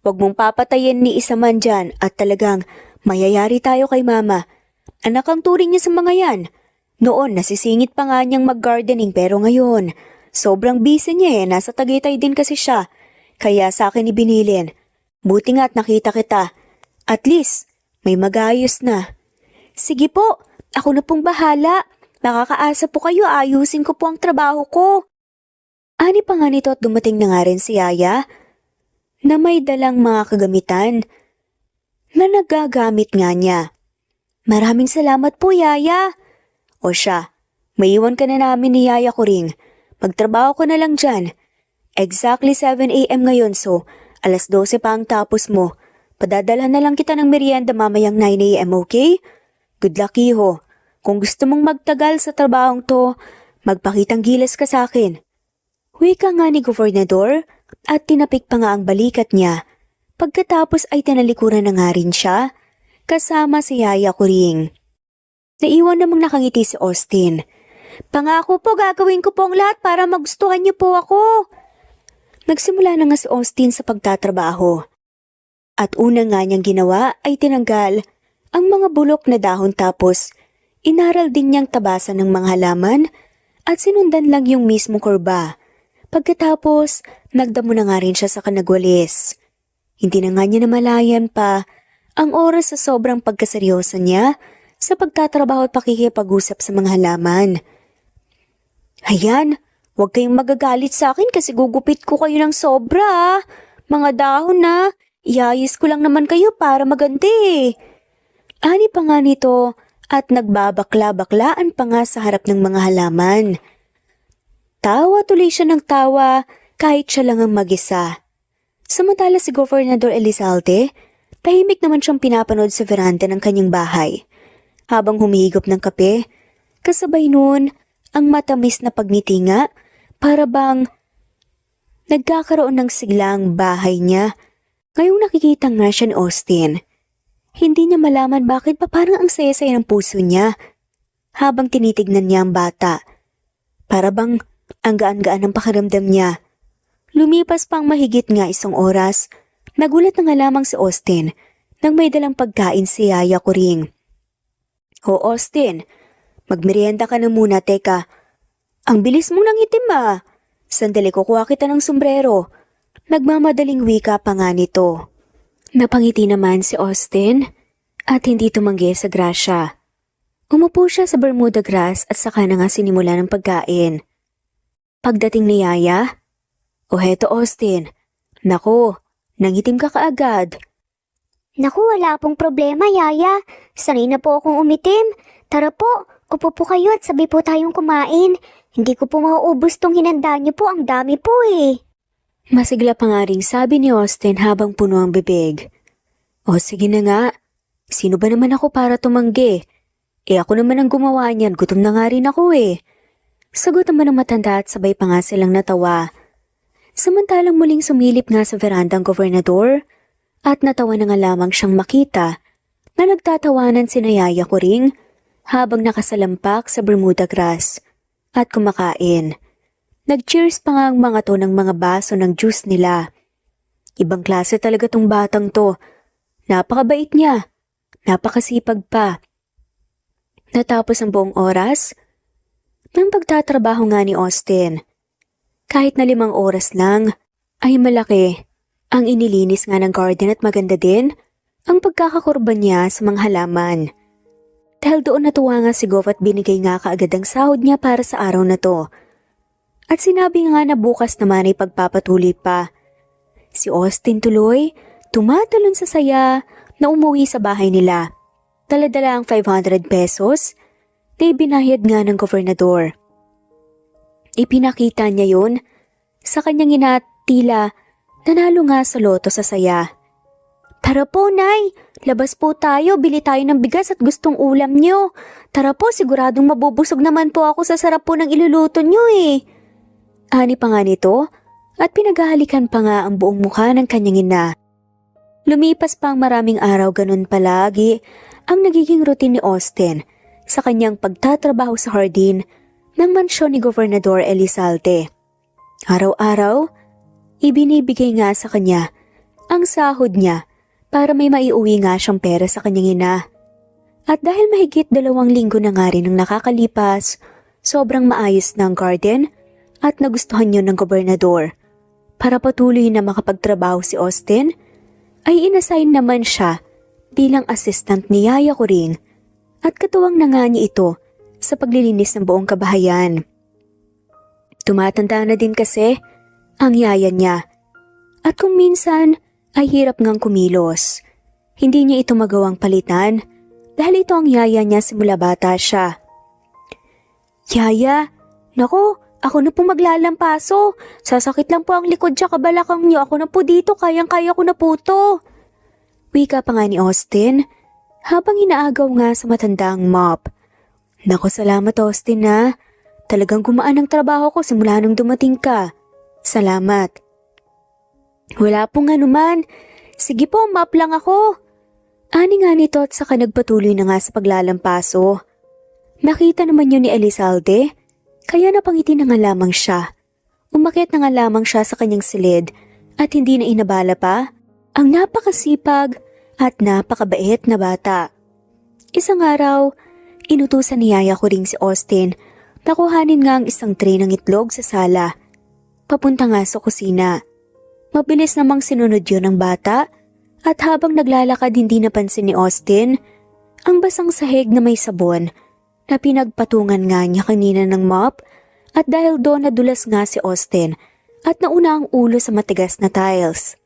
Huwag mong papatayin ni isa man dyan at talagang mayayari tayo kay Mama. Anak ang turing niya sa mga yan. Noon nasisingit pa nga niyang mag-gardening pero ngayon, sobrang busy niya nasa Tagaytay din kasi siya. Kaya sa akin ibinilin. Buti nga at nakita kita. At least, may mag-ayos na. Sige po, ako na pong bahala. Nakakaasa po kayo, ayusin ko po ang trabaho ko. Ani pa nga nito at dumating na nga rin si Yaya na may dalang mga kagamitan na nagagamit nga niya. Maraming salamat po, Yaya. O siya, maiwan ka na namin ni Yaya Kuring. Magtrabaho ko na lang dyan. Exactly 7 a.m. ngayon so, alas 12 pa ang tapos mo. Padadalhan na lang kita ng merienda mamayang 9 a.m. okay? Good luck, Iho. Kung gusto mong magtagal sa trabahong to, magpakitang gilas ka sa akin. Wika nga ni Gobernador at tinapik pa nga ang balikat niya. Pagkatapos ay tinalikuran na nga rin siya, kasama si Yaya Kuring. Naiwan namang nakangiti si Austin. Pangako po gagawin ko po ang lahat para magustuhan niyo po ako. Nagsimula na nga si Austin sa pagtatrabaho. At una nga niyang ginawa ay tinanggal ang mga bulok na dahon tapos inaral din niyang tabasan ng mga halaman at sinundan lang yung mismong kurba. Pagkatapos, nagdamo na nga rin siya sa kanagwalis. Hindi na nga niya namalayan pa ang oras sa sobrang pagkaseryoso niya sa pagtatrabaho at pakikipag-usap sa mga halaman. Ayan, huwag kayong magagalit sa akin kasi gugupit ko kayo ng sobra. Mga dahon na, iayos ko lang naman kayo para maganti. Ani pa nga nito at nagbabakla-baklaan pa nga sa harap ng mga halaman. Tawa tuloy siya ng tawa kahit siya lang ang mag-isa. Samantala si Gobernador Elizalde, tahimik naman siyang pinapanood sa veranda ng kanyang bahay. Habang humihigop ng kape, kasabay noon ang matamis na pagngiti nga para bang nagkakaroon ng siglang bahay niya. Ngayong nakikita nga siya ni Austin, hindi niya malaman bakit pa parang ang saya-saya ng puso niya habang tinitignan niya ang bata. Para bang ang gaan-gaan ng pakiramdam niya. Lumipas pang mahigit nga 1 oras, nagulat na nga lamang si Austin nang may dalang pagkain si Yaya Kuring. O Austin, magmerienda ka na muna, teka. Ang bilis mong nangitim ah. Sandali kukuha kita ng sombrero. Nagmamadaling wika pa nga nito. Napangiti naman si Austin at hindi tumanggi sa grasya. Umupo siya sa Bermuda grass at saka na nga sinimula ng pagkain. Pagdating ni Yaya, o heto Austin, naku, nangitim ka kaagad. Naku, wala pong problema, Yaya. Sanay na po akong umitim. Tara po, upo po kayo at sabay po tayong kumain. Hindi ko po mauubos tong hinanda niyo po, ang dami po eh. Masigla pa nga ring sabi ni Austin habang puno ang bibig. O sige na nga, sino ba naman ako para tumanggi? Ako naman ang gumawa niyan, gutom na nga rin ako eh. Sagot naman ng matanda at sabay pa nga silang natawa. Samantalang muling sumilip nga sa verandang Gobernador at natawa na nga lamang siyang makita na nagtatawanan sina Yaya Kuring habang nakasalampak sa Bermuda grass at kumakain. Nag-cheers pa nga ang mga to ng mga baso ng juice nila. Ibang klase talaga tong batang to. Napakabait niya. Napakasipag pa. Natapos ang buong oras ng pagtatrabaho nga ni Austin. Kahit na 5 oras lang, ay malaki ang inilinis nga ng garden at maganda din ang pagkakakurban niya sa mga halaman. Dahil doon natuwa nga si Gov at binigay nga kaagad ang sahod niya para sa araw na to. At sinabi nga na bukas naman ay pagpapatuloy pa. Si Austin tuloy, tumatalon sa saya na umuwi sa bahay nila. Dala-dala ang 500 pesos na ibinayad nga ng gobernador. Ipinakita niya yun sa kanyang ina at tila nanalo nga sa loto sa saya. Tara po, Nay! Labas po tayo, bili tayo ng bigas at gustong ulam niyo. Tara po, siguradong mabubusog naman po ako sa sarap po ng iluluto niyo eh. Ani pa nga nito at pinaghahalikan pa nga ang buong mukha ng kanyang ina. Lumipas pa ang maraming araw, ganun palagi ang nagiging routine ni Austin sa kanyang pagtatrabaho sa hardin ng mansyon ni Gobernador Elizalde. Araw-araw, ibinibigay nga sa kanya ang sahod niya para may maiuwi nga siyang pera sa kanyang ina. At dahil mahigit 2 linggo na nga rin ang nakakalipas, sobrang maayos na ang garden at nagustuhan yun ng gobernador. Para patuloy na makapagtrabaho si Austin, ay inassign naman siya bilang assistant ni Yaya Coring at katuwang na nga niya ito sa paglilinis ng buong kabahayan. Tumatanda na din kasi ang yaya niya at kung minsan ay hirap ngang kumilos. Hindi niya ito magawang palitan dahil ito ang yaya niya simula bata siya. Yaya, naku, ako na po maglalampaso. Sasakit lang po ang likod siya kabalakang niyo. Ako na po dito, kayang-kaya ko na po to. Wika pa nga ni Austin habang inaagaw nga sa matandang mop. Naku, salamat Austin na. Talagang gumaan ang trabaho ko simula nung dumating ka. Salamat. Wala pong anuman. Sige po, map lang ako. Ani nga nito at saka nagpatuloy na nga sa paglalampaso. Nakita naman yun ni Elizalde, kaya napangiti na nga lamang siya. Umakyat na nga lamang siya sa kanyang silid at hindi na inabala pa ang napakasipag at napakabait na bata. Isang araw, inutusan ni Yaya Coring si Austin na kuhanin nga ang isang tray ng itlog sa sala. Papunta nga sa kusina. Mabilis namang sinunod yun ng bata at habang naglalakad hindi napansin ni Austin ang basang sahig na may sabon na pinagpatungan nga niya kanina ng mop at dahil doon nadulas nga si Austin at nauna ang ulo sa matigas na tiles.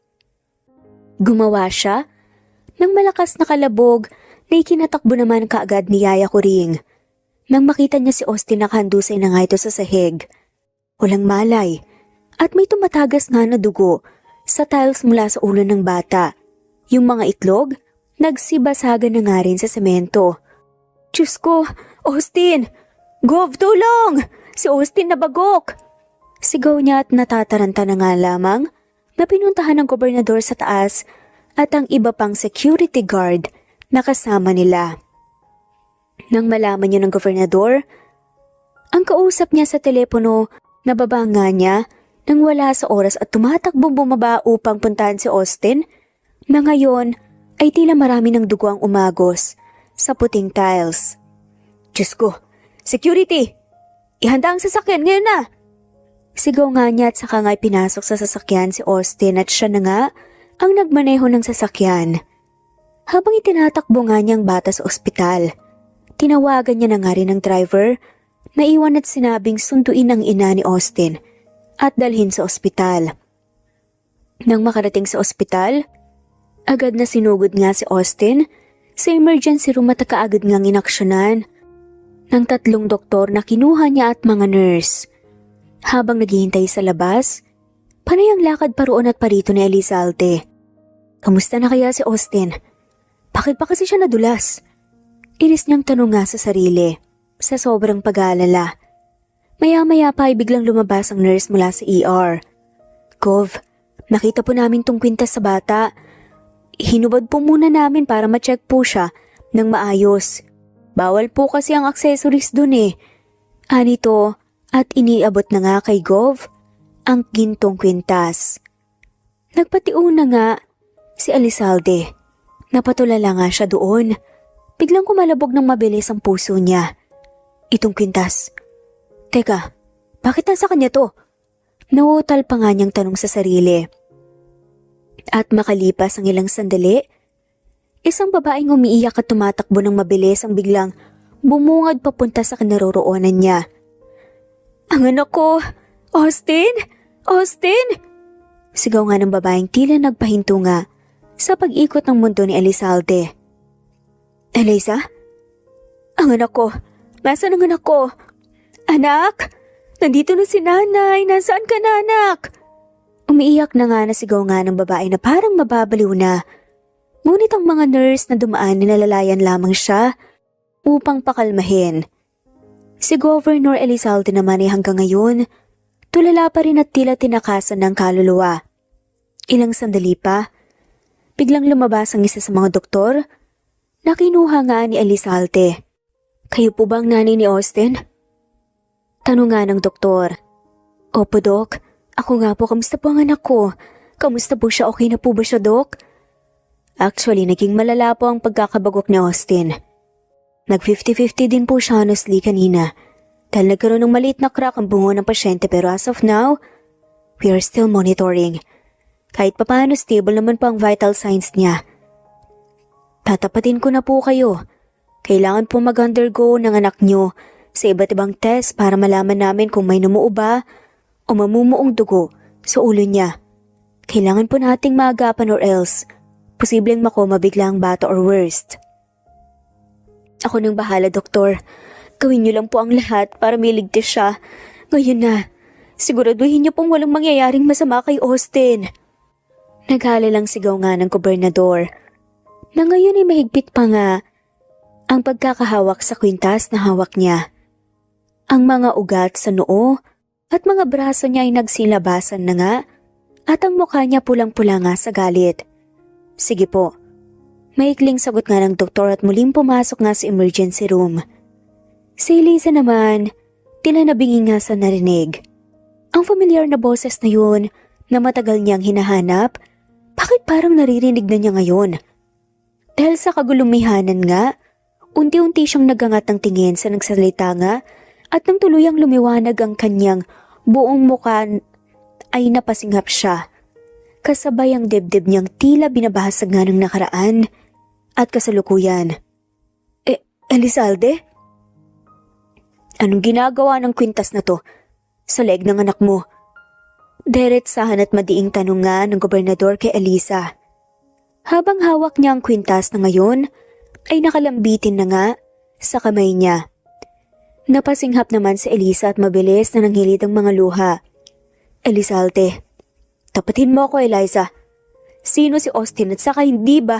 Gumawa siya ng malakas na kalabog na ikinatakbo naman kaagad ni Yaya Coring. Nang makita niya si Austin nakahandusay na nga ito sa sahig. Walang malay at may tumatagas nga na dugo sa tiles mula sa ulo ng bata. Yung mga itlog, nagsibasagan na nga rin sa semento. Diyos ko, Austin! Gov, tulong! Si Austin nabagok! Sigaw niya at natataranta na nga lamang na pinuntahan ng gobernador sa taas at ang iba pang security guard na kasama nila. Nang malaman niya ng gobernador, ang kausap niya sa telepono, nababa nga niya nang wala sa oras at tumatakbong bumaba upang puntahan si Austin na ngayon ay tila marami ng dugo ang umagos sa puting tiles. Diyos ko, security! Ihanda ang sasakyan ngayon na! Sigaw nga niya at saka nga pinasok sa sasakyan si Austin at siya na nga ang nagmaneho ng sasakyan. Habang itinatakbo nga niyang bata sa ospital, tinawagan niya na nga rin ang driver na iwan at sinabing sunduin ang ina ni Austin at dalhin sa ospital. Nang makarating sa ospital, agad na sinugod nga si Austin sa emergency room at kaagad ngang inaksyonan ng 3 doktor na kinuha niya at mga nurse. Habang naghihintay sa labas, panay ang lakad pa roon at parito ni Elizalde. Kamusta na kaya si Austin? Bakit pa kasi siya nadulas? Inis niyang tanong nga sa sarili, sa sobrang pag-aalala. Maya-maya pa ay biglang lumabas ang nurse mula sa ER. Gov, nakita po namin tong kwintas sa bata. Hinubad po muna namin para ma-check po siya ng maayos. Bawal po kasi ang accessories dun eh. Anito at iniabot na nga kay Gov ang gintong kwintas. Nagpatiuna nga si Elizalde. Napatulala nga siya doon. Biglang kumalabog ng mabilis ang puso niya. Itong kwintas. Teka, bakit nasa kanya to? Nauutal pa nga niyang tanong sa sarili. At makalipas ang ilang sandali, isang babaeng umiiyak at tumatakbo ng mabilis ang biglang bumungad papunta sa kinaroroonan niya. Ang anak ko, Austin? Austin? Sigaw nga ng babaeng tila nagpahinto nga sa pag-ikot ng mundo ni Elizalde. Eliza? Ang anak ko. Nasaan ang anak ko? Anak? Nandito na si nanay. Nasaan ka na, anak? Umiiyak na nga na sigaw nga ng babae na parang mababaliw na. Ngunit ang mga nurse na dumaan nilalalayan lamang siya upang pakalmahin. Si Governor Elizalde naman ay hanggang ngayon, tulala pa rin at tila tinakasan ng kaluluwa. Ilang sandali pa, biglang lumabas ang isa sa mga doktor na kinuha nga ni Elizalde. Kayo po bang nanay ni Austin? Tanong nga ng doktor. Opo, Dok. Ako nga po, kamusta po ang anak ko? Kamusta po siya? Okay na po ba siya, Dok? Actually, naging malala po ang pagkakabagok ni Austin. Nag 50-50 din po siya honestly kanina. Dahil nagkaroon ng maliit na crack ang bungo ng pasyente pero as of now, we are still monitoring. Kahit papaano stable naman po ang vital signs niya. Tatapatin ko na po kayo. Kailangan po mag-undergo ng anak nyo sa iba't ibang test para malaman namin kung may namuo ba o mamumuong dugo sa ulo niya. Kailangan po nating maagapan or else posibleng makoma bigla ang bata or worst. Ako nang bahala, doktor. Gawin niyo lang po ang lahat para miligtas siya. Ngayon na, siguraduhin niyo pong walang mangyayaring masama kay Austin. Naghala lang sigaw nga ng gobernador na ngayon ay mahigpit pa nga ang pagkakahawak sa kwintas na hawak niya. Ang mga ugat sa noo at mga braso niya ay nagsilabasan na nga at ang mukha niya pulang-pula nga sa galit. Sige po. Maikling sagot nga ng doktor at muling pumasok nga sa emergency room. Si Eliza naman, tila nabingi nga sa narinig. Ang familiar na boses na yun na matagal niyang hinahanap, bakit parang naririnig na niya ngayon? Dahil sa kagulumihanan nga, unti-unti siyang nagangat ng tingin sa nagsalita nga at nang tuluyang lumiwanag ang kanyang buong mukha ay napasinghap siya. Kasabay ang dibdib niyang tila binabahasag nga ng nakaraan at kasalukuyan. Elizalde? Anong ginagawa ng kwintas na to sa leeg ng anak mo? Diretsahan at madiing tanong nga ng gobernador kay Eliza. Habang hawak niya ang kwintas na ngayon, ay nakalambitin na nga sa kamay niya. Napasinghap naman si Eliza at mabilis na nanghilid ang mga luha. Elizalde, tapatin mo ako, Eliza. Sino si Austin at saka hindi ba?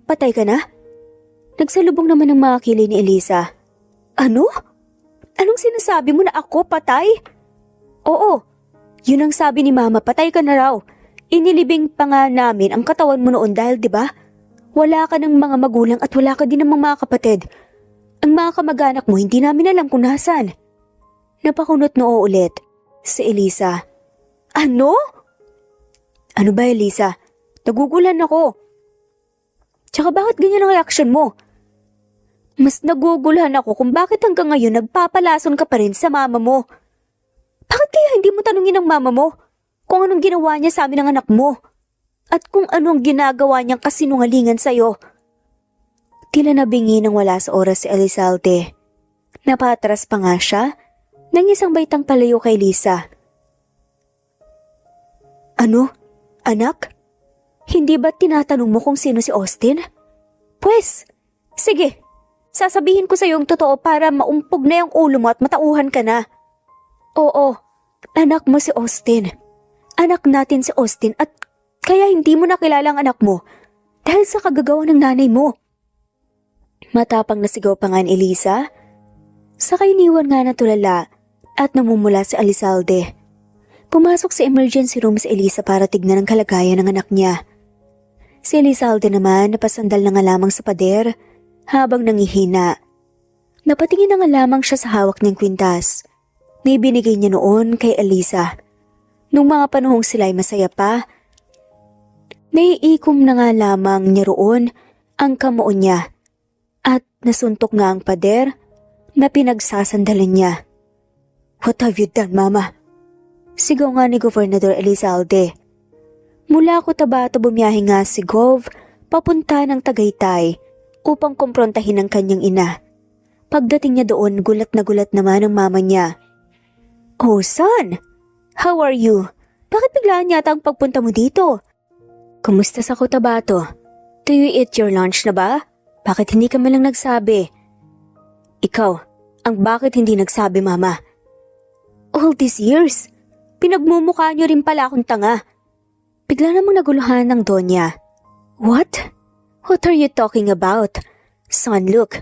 Patay ka na? Nagsalubong naman ng mga kilay ni Eliza. Ano? Anong sinasabi mo na ako patay? Oo, yun ang sabi ni Mama, patay ka na raw. Inilibing pa nga namin ang katawan mo noon dahil 'di ba? Wala ka ng mga magulang at wala ka din ng mga kapatid. Ang mga kamag-anak mo hindi namin alam kung nasaan. Napakunot noo ulit si Eliza. Ano? Ano ba, Eliza? Nagugulan ako. Tsaka bakit ganyan ang reaksyon mo? Mas naguguluhan ako kung bakit hanggang ngayon nagpapalason ka pa rin sa mama mo. Bakit kaya hindi mo tanungin ang mama mo kung anong ginawa niya sa amin ng anak mo? At kung anong ginagawa niyang kasinungalingan sa'yo? Tila nabingi nang wala sa oras si Elizalde. Napatras pa nga siya nang isang baitang palayo kay Eliza. Ano? Anak? Hindi ba tinatanong mo kung sino si Austin? Pwes, sige. Sasabihin ko sa iyo ang totoo para maumpog na yung ulo mo at matauhan ka na. Oo, anak mo si Austin. Anak natin si Austin at kaya hindi mo nakilala ang anak mo dahil sa kagagawa ng nanay mo. Matapang na sigaw pa nga ni Eliza. Saka iniwan nga na tulala at namumula si Elizalde. Pumasok sa emergency room si Eliza para tignan ang kalagayan ng anak niya. Si Elizalde naman napasandal na nga lamang sa pader habang nangihina. Napatingin na nga lamang siya sa hawak niyang kwintas na ibinigay niya noon kay Eliza. Nung mga panahong sila'y masaya pa, naiikom na nga lamang niya roon ang kamao niya at nasuntok nga ang pader na pinagsasandalan niya. What have you done, Mama? Sigaw nga ni Gobernador Elizalde. Mula Cotabato bumiyahe nga si Gov papunta ng Tagaytay upang kumprontahin ang kanyang ina. Pagdating niya doon, gulat na gulat naman ang mama niya. Oh, son! How are you? Bakit biglaan yata ang pagpunta mo dito? Kumusta sa Cotabato? Do you eat your lunch na ba? Bakit hindi ka man lang nagsabi? Ikaw, ang bakit hindi nagsabi, Mama? All these years, pinagmumukha niyo rin pala akong tanga. Bigla namang naguluhan ng Donya. What? What are you talking about? Son, look.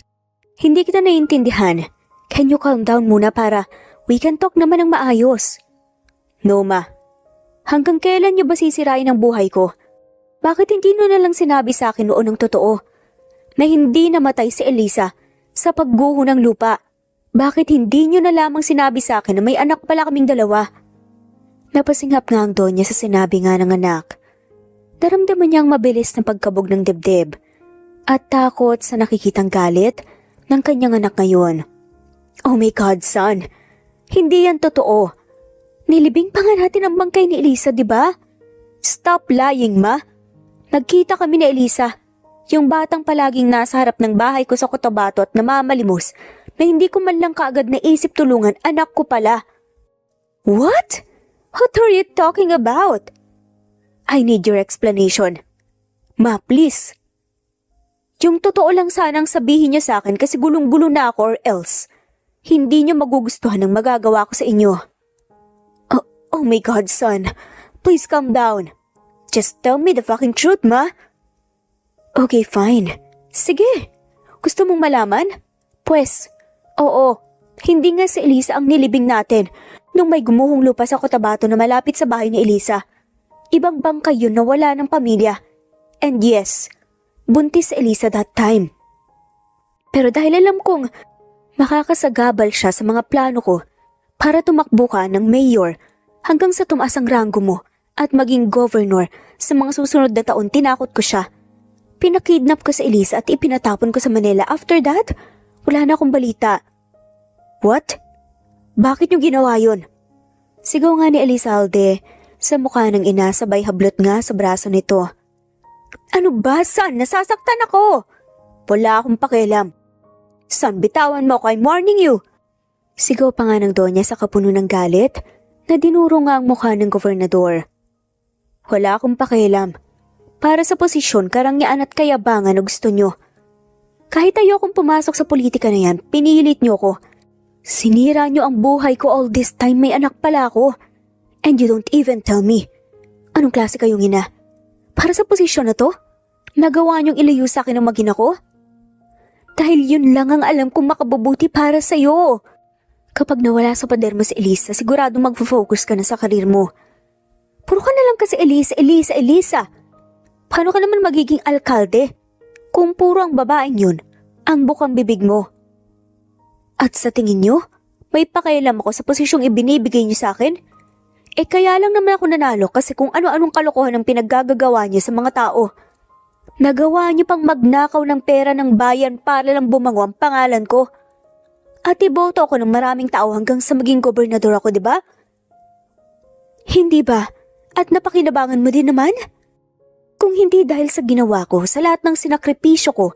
Hindi kita naiintindihan. Can you calm down muna para we can talk naman ng maayos? No, Ma. Hanggang kailan niyo ba sisirain ang buhay ko? Bakit hindi niyo na lang sinabi sa akin noon ng totoo? Na hindi namatay si Elisa sa pagguho ng lupa. Bakit hindi niyo na lamang sinabi sa akin na may anak pala kaming dalawa? Napasingap nga ang Donya sa sinabi nga ng anak. Naramdaman niya ang mabilis na pagkabog ng dibdib at takot sa nakikitang galit ng kanyang anak ngayon. Oh my God, son. Hindi yan totoo. Nilibing pa nga natin ang bangkay ni Elisa, di ba? Stop lying, Ma. Nagkita kami ni Elisa, yung batang palaging nasa harap ng bahay ko sa Cotabato at namamalimos na hindi ko man lang kaagad naisip tulungan, anak ko pala. What? What are you talking about? I need your explanation. Ma, please. Yung totoo lang sanang sabihin niyo sa akin kasi gulong-gulo na ako or else. Hindi niyo magugustuhan ang magagawa ko sa inyo. Oh my God, son. Please calm down. Just tell me the fucking truth, Ma. Okay, fine. Sige. Gusto mong malaman? Pwes, oo. Hindi nga si Elisa ang nilibing natin nung may gumuhong lupa sa Cotabato na malapit sa bahay ni Elisa. Ibang bangkay yun na wala ng pamilya. And yes, buntis si Elisa that time. Pero dahil alam kong makakasagabal siya sa mga plano ko para tumakbo ka ng mayor hanggang sa tumaas ang ranggo mo at maging governor sa mga susunod na taon, tinakot ko siya. Pinakidnap ko sa Elisa at ipinatapon ko sa Manila. After that, wala na akong balita. What? Bakit niyo ginawa yun? Sigaw nga ni Elizalde sa mukha ng ina sabay hablot nga sa braso nito. Ano ba, son? Nasasaktan ako! Wala akong pakialam. Son, bitawan mo ako, I'm warning you! Sigaw pa nga ng Donya sa kapuno ng galit na dinuro nga ang mukha ng gobernador. Wala akong pakialam. Para sa posisyon, karangyaan at kayabangan na gusto nyo. Kahit ayokong pumasok sa politika na yan, pinilit nyo ko. Sinira nyo ang buhay ko all this time, may anak pala ako. And you don't even tell me. Anong klase kayong ina? Para sa posisyon na to, nagawa nyong ilayo sa akin ang mag-ina ko? Dahil yun lang ang alam kong makabubuti para sa'yo. Kapag nawala sa pader mo si Elisa, sigurado mag-focus ka na sa karir mo. Puro ka na lang kasi Elisa. Paano ka naman magiging alkalde kung puro ang babaeng yun ang bukang bibig mo? At sa tingin nyo, may pakialam ako sa posisyong ibinibigay niyo sa akin? Kaya lang naman ako nanalo kasi kung ano-anong kalokohan ang pinaggagawa niyo sa mga tao. Nagawa niyo pang magnakaw ng pera ng bayan para lang bumango ang pangalan ko. At iboto ako ng maraming tao hanggang sa maging gobernador ako, di ba? Hindi ba? At napakinabangan mo din naman? Kung hindi dahil sa ginawa ko, sa lahat ng sinakripisyo ko,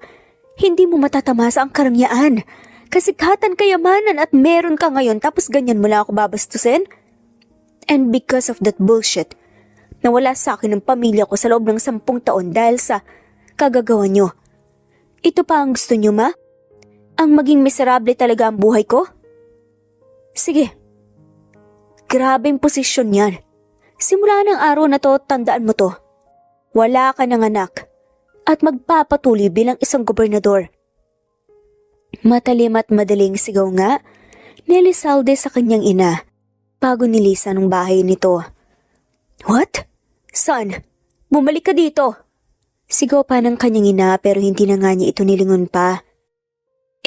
hindi mo matatamasa ang karangyaan. Kasikatan, kayamanan at meron ka ngayon tapos ganyan mo lang ako babastusin? And because of that bullshit, nawala sa akin ang pamilya ko sa loob ng 10 taon dahil sa kagagawa nyo. Ito pa ang gusto nyo, Ma? Ang maging miserable talaga ang buhay ko? Sige. Grabeng posisyon yan. Simula ng araw na to, tandaan mo to. Wala ka ng anak at magpapatuloy bilang isang gobernador. Matalim at madaling sigaw nga ni Elizalde sa kanyang ina bago nilisan ang bahay nito. What? Son, bumalik ka dito! Sigaw pa ng kanyang ina pero hindi na nga niya ito nilingon pa.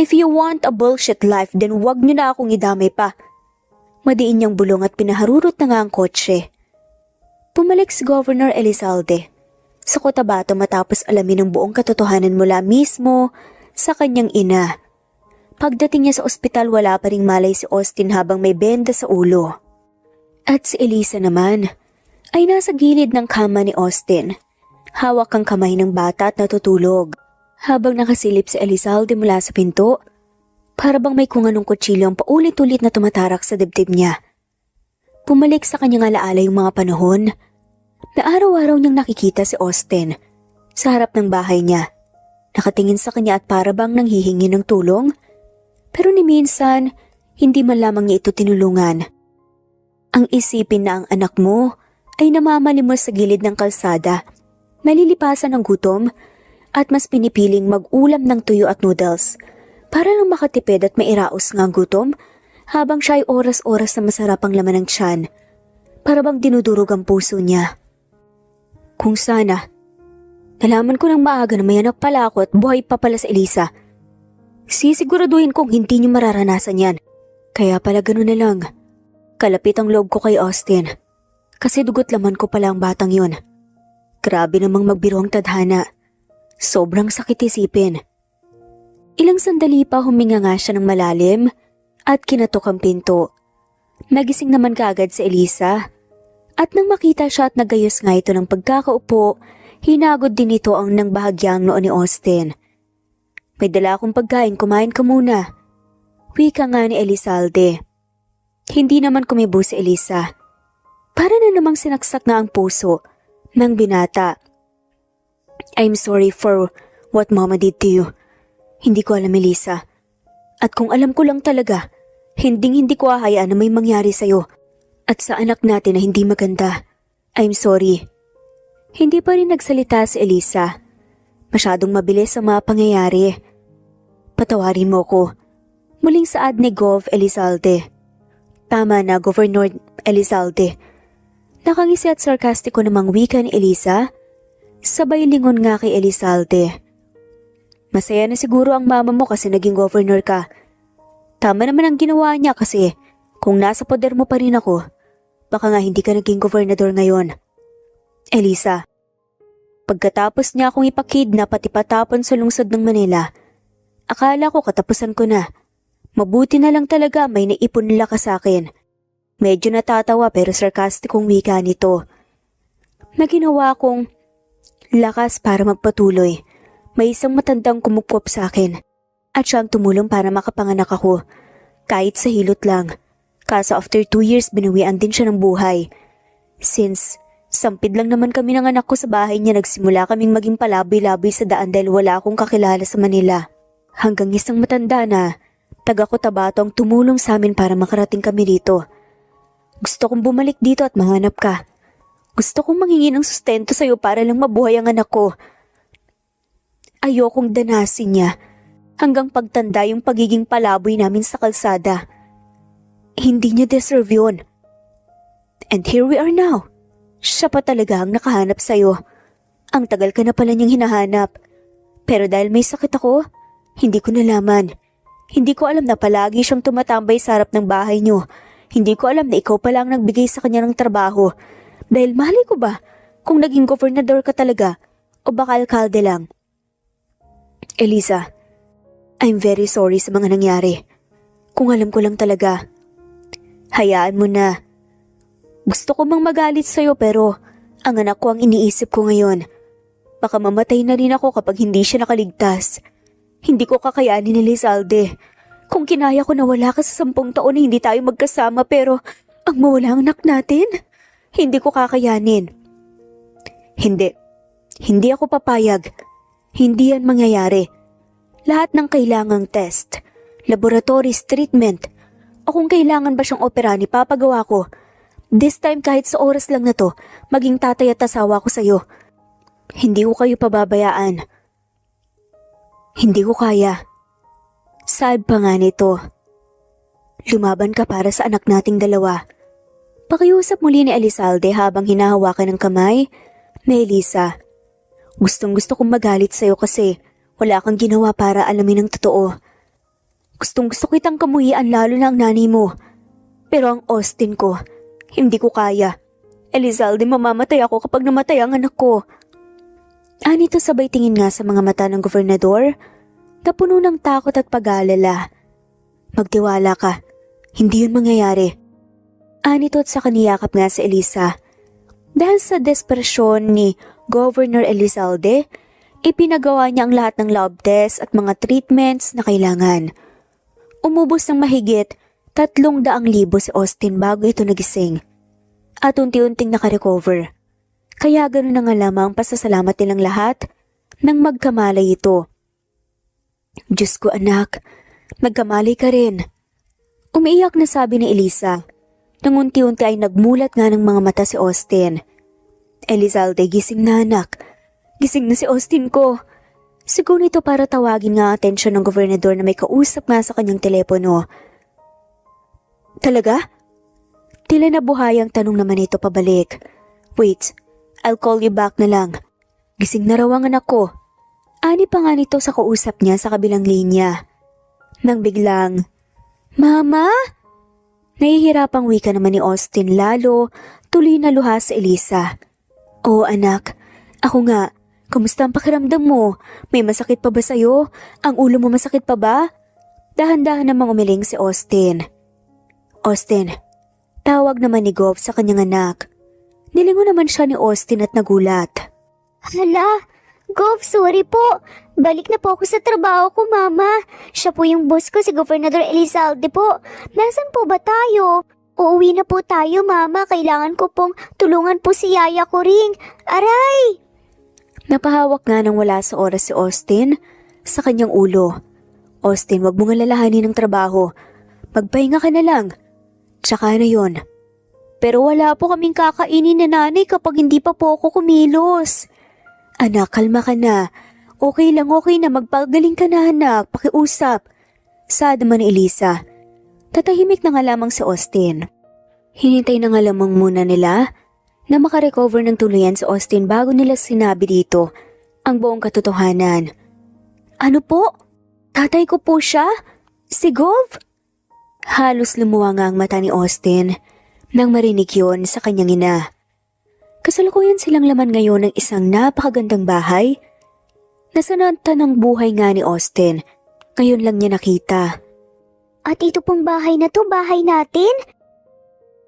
If you want a bullshit life, then wag niyo na akong idamay pa. Madiin niyang bulong at pinaharurot na nga ang kotse. Bumalik si Governor Elizalde sa Cotabato matapos alamin ang buong katotohanan mula mismo sa kanyang ina. Pagdating niya sa ospital, wala pa ring malay si Austin habang may benda sa ulo. At si Elisa naman ay nasa gilid ng kama ni Austin. Hawak ang kamay ng bata at natutulog. Habang nakasilip si Elizalde mula sa pinto, para bang may kung anong kutsilyo ang paulit-ulit na tumatarak sa dibdib niya. Pumalik sa kanyang alaala yung mga panahon na araw-araw niyang nakikita si Austin sa harap ng bahay niya. Nakatingin sa kanya at para bang nanghihingi ng tulong, pero ni minsan hindi man lamang niya ito tinulungan. Ang isipin na ang anak mo ay namamalimos sa gilid ng kalsada, nalilipasan ng gutom at mas pinipiling mag-ulam ng tuyo at noodles para lang makatipid at mairaos nga ang gutom habang siya ay oras-oras na masarap ang laman ng tiyan, para bang dinudurog ang puso niya. Kung sana, nalaman ko ng maaga na may anak pala ako at buhay pa pala sa Elisa. Sisiguraduhin kong hindi niyo mararanasan yan. Kaya pala gano'n na lang. Kalapit ang loob ko kay Austin. Kasi dugot laman ko pala ang batang yun. Grabe namang magbiro ang tadhana. Sobrang sakit isipin. Ilang sandali pa huminga nga siya ng malalim at kinatok ang pinto. Nagising naman kaagad si Elisa. At nang makita siya at nagayos nga ito ng pagkakaupo, hinagod din ito ang nang bahagyang noo ni Austin. May dala akong pagkain, kumain ka muna. Wika nga ni Elizalde. Hindi naman kumibo si Elisa. Para na namang sinaksak na ang puso ng binata. I'm sorry for what Mama did to you. Hindi ko alam, Elisa. At kung alam ko lang talaga, hindi ko ahayaan na may mangyari sa'yo at sa anak natin na hindi maganda. I'm sorry. Hindi pa rin nagsalita si Elisa. Masyadong mabilis ang mga pangyayari. Patawarin mo ko. Muling saad ni Gov. Elizalde. Tama na, Governor Elizalde. Nakangisi at sarkastiko namang wika ni Elisa. Sabay lingon nga kay Elizalde. Masaya na siguro ang mama mo kasi naging governor ka. Tama naman ang ginawa niya kasi kung nasa poder mo pa rin ako, baka nga hindi ka naging gobernador ngayon. Elisa, pagkatapos niya akong ipakidnap at ipatapon sa lungsod ng Manila, akala ko katapusan ko na. Mabuti na lang talaga may naipon nila ka sa akin. Medyo natatawa pero sarkastikong wika nito. Na ginawa kong lakas para magpatuloy. May isang matandang kumupop sa akin at siyang tumulong para makapanganak ako. Kahit sa hilot lang. Kaso after 2 years binawian din siya ng buhay. Since sampid lang naman kami ng anak ko sa bahay niya, nagsimula kaming maging palaboy-laboy sa daan dahil wala akong kakilala sa Manila. Hanggang isang matanda na taga Cotabato ang tumulong sa amin para makarating kami dito. Gusto kong bumalik dito at mahanap ka. Gusto kong manghingi ng sustento sa'yo para lang mabuhay ang anak ko. Ayokong danasin niya hanggang pagtanda yung pagiging palaboy namin sa kalsada. Hindi niya deserve yun. And here we are now. Siya pa talaga ang nakahanap sa'yo. Ang tagal ka na pala niyang hinahanap. Pero dahil may sakit ako, hindi ko nalaman. Hindi ko alam na palagi siyang tumatambay sa harap ng bahay niyo. Hindi ko alam na ikaw pala ang nagbigay sa kanya ng trabaho. Dahil mali ko ba kung naging gobernador ka talaga o baka alkalde lang? Elisa, I'm very sorry sa mga nangyari. Kung alam ko lang talaga. Hayaan mo na. Gusto ko mang magalit sa'yo pero ang anak ko ang iniisip ko ngayon. Baka mamatay na rin ako kapag hindi siya nakaligtas. Hindi ko kakayanin ni Elizalde. Kung kinaya ko na wala ka sa 10 taon na hindi tayo magkasama pero ang mawala ang anak natin, hindi ko kakayanin. Hindi. Hindi ako papayag. Hindi yan mangyayari. Lahat ng kailangang test, laboratories, treatment, o kung kailangan ba siyang operahan, ipapagawa ko. This time kahit sa oras lang na to, maging tatay at asawa ko sa'yo. Hindi ko kayo pababayaan. Hindi ko kaya. Sad pa nga nito. Lumaban ka para sa anak nating dalawa. Pakiusap muli ni Elizalde habang hinahawakan ng kamay ni Elisa. Gustong-gusto kong magalit sa'yo kasi wala kang ginawa para alamin ang totoo. Gustong-gusto kitang kamuhian lalo na ang nanay mo. Pero ang Austin ko, hindi ko kaya. Elizalde, mamamatay ako kapag namatay ang anak ko. Anito sabay tingin nga sa mga mata ng gobernador na puno ng takot at pag-aalala. Magtiwala ka, hindi yun mangyayari. Anito at sa kaniyakap nga si Elisa. Dahil sa desperasyon ni Governor Elizalde, ipinagawa niya ang lahat ng lab test at mga treatments na kailangan. Umubos ng mahigit 300,000 si Austin bago ito nagising. at unti-unting nakarecover. Kaya ganun na nga lamang pasasalamat nilang lahat nang magkamalay ito. Diyos ko anak, magkamalay ka rin. Umiiyak na sabi ni Elisa. Nang unti-unti ay nagmulat nga ng mga mata si Austin. Elizalde, gising na anak. Gising na si Austin ko. Siguro ito para tawagin nga ang atensyon ng gobernador na may kausap nga sa kanyang telepono. Talaga? Tila nabuhayang tanong naman ito pabalik. Wait, I'll call you back na lang. Gising na raw ang anak ko. Ani pa nga nito sa kausap niya sa kabilang linya. Nang biglang, Mama? Nahihirapang wika naman ni Austin lalo, tuloy na luha sa Elisa. Oo anak, ako nga, kamusta ang pakiramdam mo? May masakit pa ba sa'yo? Ang ulo mo masakit pa ba? Dahan-dahan namang umiling si Austin. Austin, tawag naman ni Gov sa kanyang anak. Nilingon naman siya ni Austin at nagulat. Hala, Gov, sorry po. Balik na po ako sa trabaho ko, Mama. Siya po yung boss ko, si Gobernador Elizalde po. Nasaan po ba tayo? Uuwi na po tayo, Mama. Kailangan ko pong tulungan po si Yaya ko ring. Aray! Napahawak nga nang wala sa oras si Austin sa kanyang ulo. Austin, wag mong alalahanin ng trabaho. Magpahinga ka na lang. Tsaka na yon. Pero wala po kaming kakainin na nanay kapag hindi pa po ako kumilos. Anak, kalma ka na. Okay lang, okay na. Magpagaling ka na anak. Pakiusap. Saad naman ni Elisa. Tatahimik na nga lamang si Austin. Hinintay na nga lamang muna nila na makarecover ng tuluyan si Austin bago nila sinabi dito ang buong katotohanan. Ano po? Tatay ko po siya? Si Gov? Halos lumuwa nga ang mata ni Austin nang marinig yun sa kanyang ina. Kasalukuyan silang laman ngayon ng isang napakagandang bahay. Nasananta ng buhay nga ni Austin. Ngayon lang niya nakita. At ito pong bahay na to, bahay natin?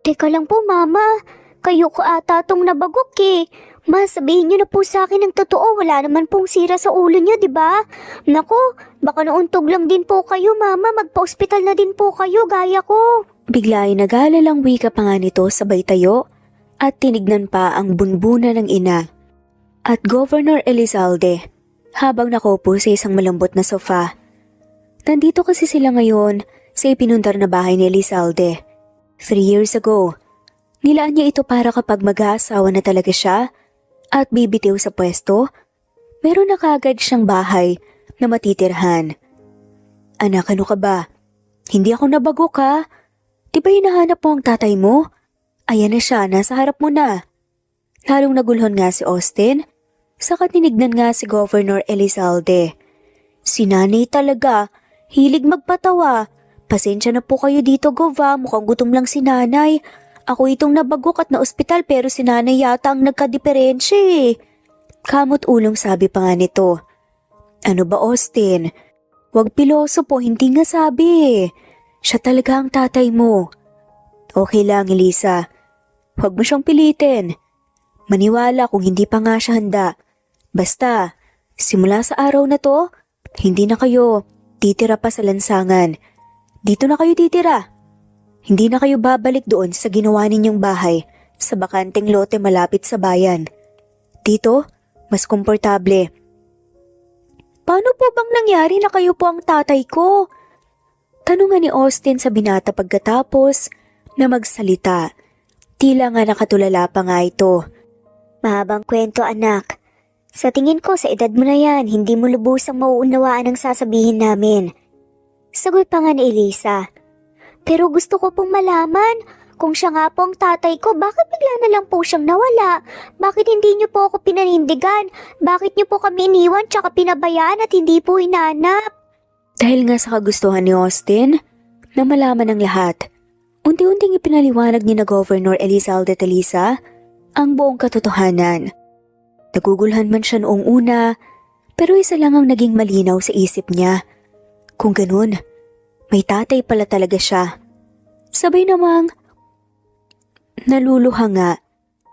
Teka lang po, Mama. Kayo ko ata tong nabagok eh. Ma, sabihin niyo na po sa akin ng totoo. Wala naman pong sira sa ulo niyo, di ba? Naku, baka nauntog lang din po kayo, Mama. Magpa-ospital na din po kayo, gaya ko. Bigla ay nag-aalalang wika pa nga nito sabay tayo at tinignan pa ang bunbuna ng ina. At Governor Elizalde habang nakaupo sa isang malambot na sofa. Nandito kasi sila ngayon sa ipinundar na bahay ni Elizalde. 3 years ago, nilaan niya ito para kapag mag-aasawa na talaga siya at bibitiw sa pwesto, meron na kaagad siyang bahay na matitirhan. Anak, ano ka ba? Hindi ako nabago ka. Di ba hinahanap mo ang tatay mo? Ayan na siya, nasa harap mo na. Lalong nagulhon nga si Austin, saka tinignan nga si Governor Elizalde. Si nanay talaga, hilig magpatawa. Pasensya na po kayo dito, Gova, mukhang gutom lang si nanay. Ako itong nabagok at na ospital pero si nanay yata ang nagkadiperensya eh. Kamot ulong sabi pa nga nito. Ano ba Austin? Huwag piloso po, hindi nga sabi eh. Siya talaga ang tatay mo. Okay lang, Elisa. Huwag mo siyang pilitin. Maniwala kung hindi pa nga siya handa. Basta, simula sa araw na to, hindi na kayo titira pa sa lansangan. Dito na kayo titira. Hindi na kayo babalik doon sa ginawa ninyong bahay sa bakanteng lote malapit sa bayan. Dito, mas komportable. Paano po bang nangyari na kayo po ang tatay ko? Tanungan ni Austin sa binata pagkatapos na magsalita. Tila nga nakatulala pa nga ito. Mahabang kwento, anak. Sa tingin ko, sa edad mo na yan, hindi mo lubusang mauunawaan ang sasabihin namin. Sagot pa nga ni Elisa. Pero gusto ko pong malaman, kung siya nga po ang tatay ko, bakit bigla na lang po siyang nawala? Bakit hindi niyo po ako pinanindigan? Bakit niyo po kami iniwan tsaka pinabayaan at hindi po hinanap? Dahil nga sa kagustuhan ni Austin na malaman ng lahat, unti-unting ipinaliwanag ni na Governor Elizalde Talisa ang buong katotohanan. Nagugulhan man siya noong una, pero isa lang ang naging malinaw sa isip niya. Kung ganun, may tatay pala talaga siya. Sabay namang naluluha nga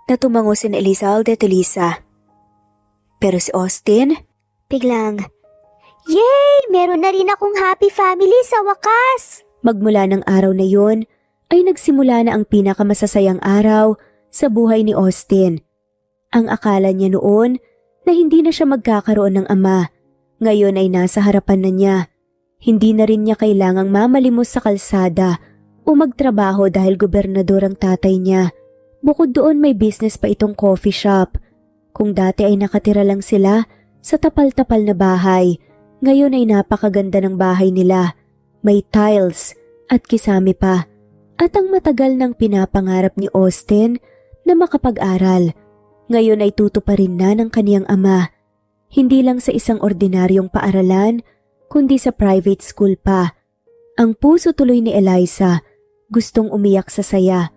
na tumango si Elizalde Talisa. Pero si Austin, Biglang, yay! Meron na rin akong happy family sa wakas! magmula ng araw na yon ay nagsimula na ang pinakamasasayang araw sa buhay ni Austin. Ang akala niya noon na hindi na siya magkakaroon ng ama, ngayon ay nasa harapan na niya. Hindi na rin niya kailangang mamalimos sa kalsada o magtrabaho dahil gobernador ang tatay niya. Bukod doon may business pa itong coffee shop. Kung dati ay nakatira lang sila sa tapal-tapal na bahay, ngayon ay napakaganda ng bahay nila. May tiles at kisame pa. At ang matagal nang pinapangarap ni Austin na makapag-aral, ngayon ay tutuparin na ng kaniyang ama. Hindi lang sa isang ordinaryong paaralan, kundi sa private school pa. Ang puso tuloy ni Eliza, gustong umiyak sa saya.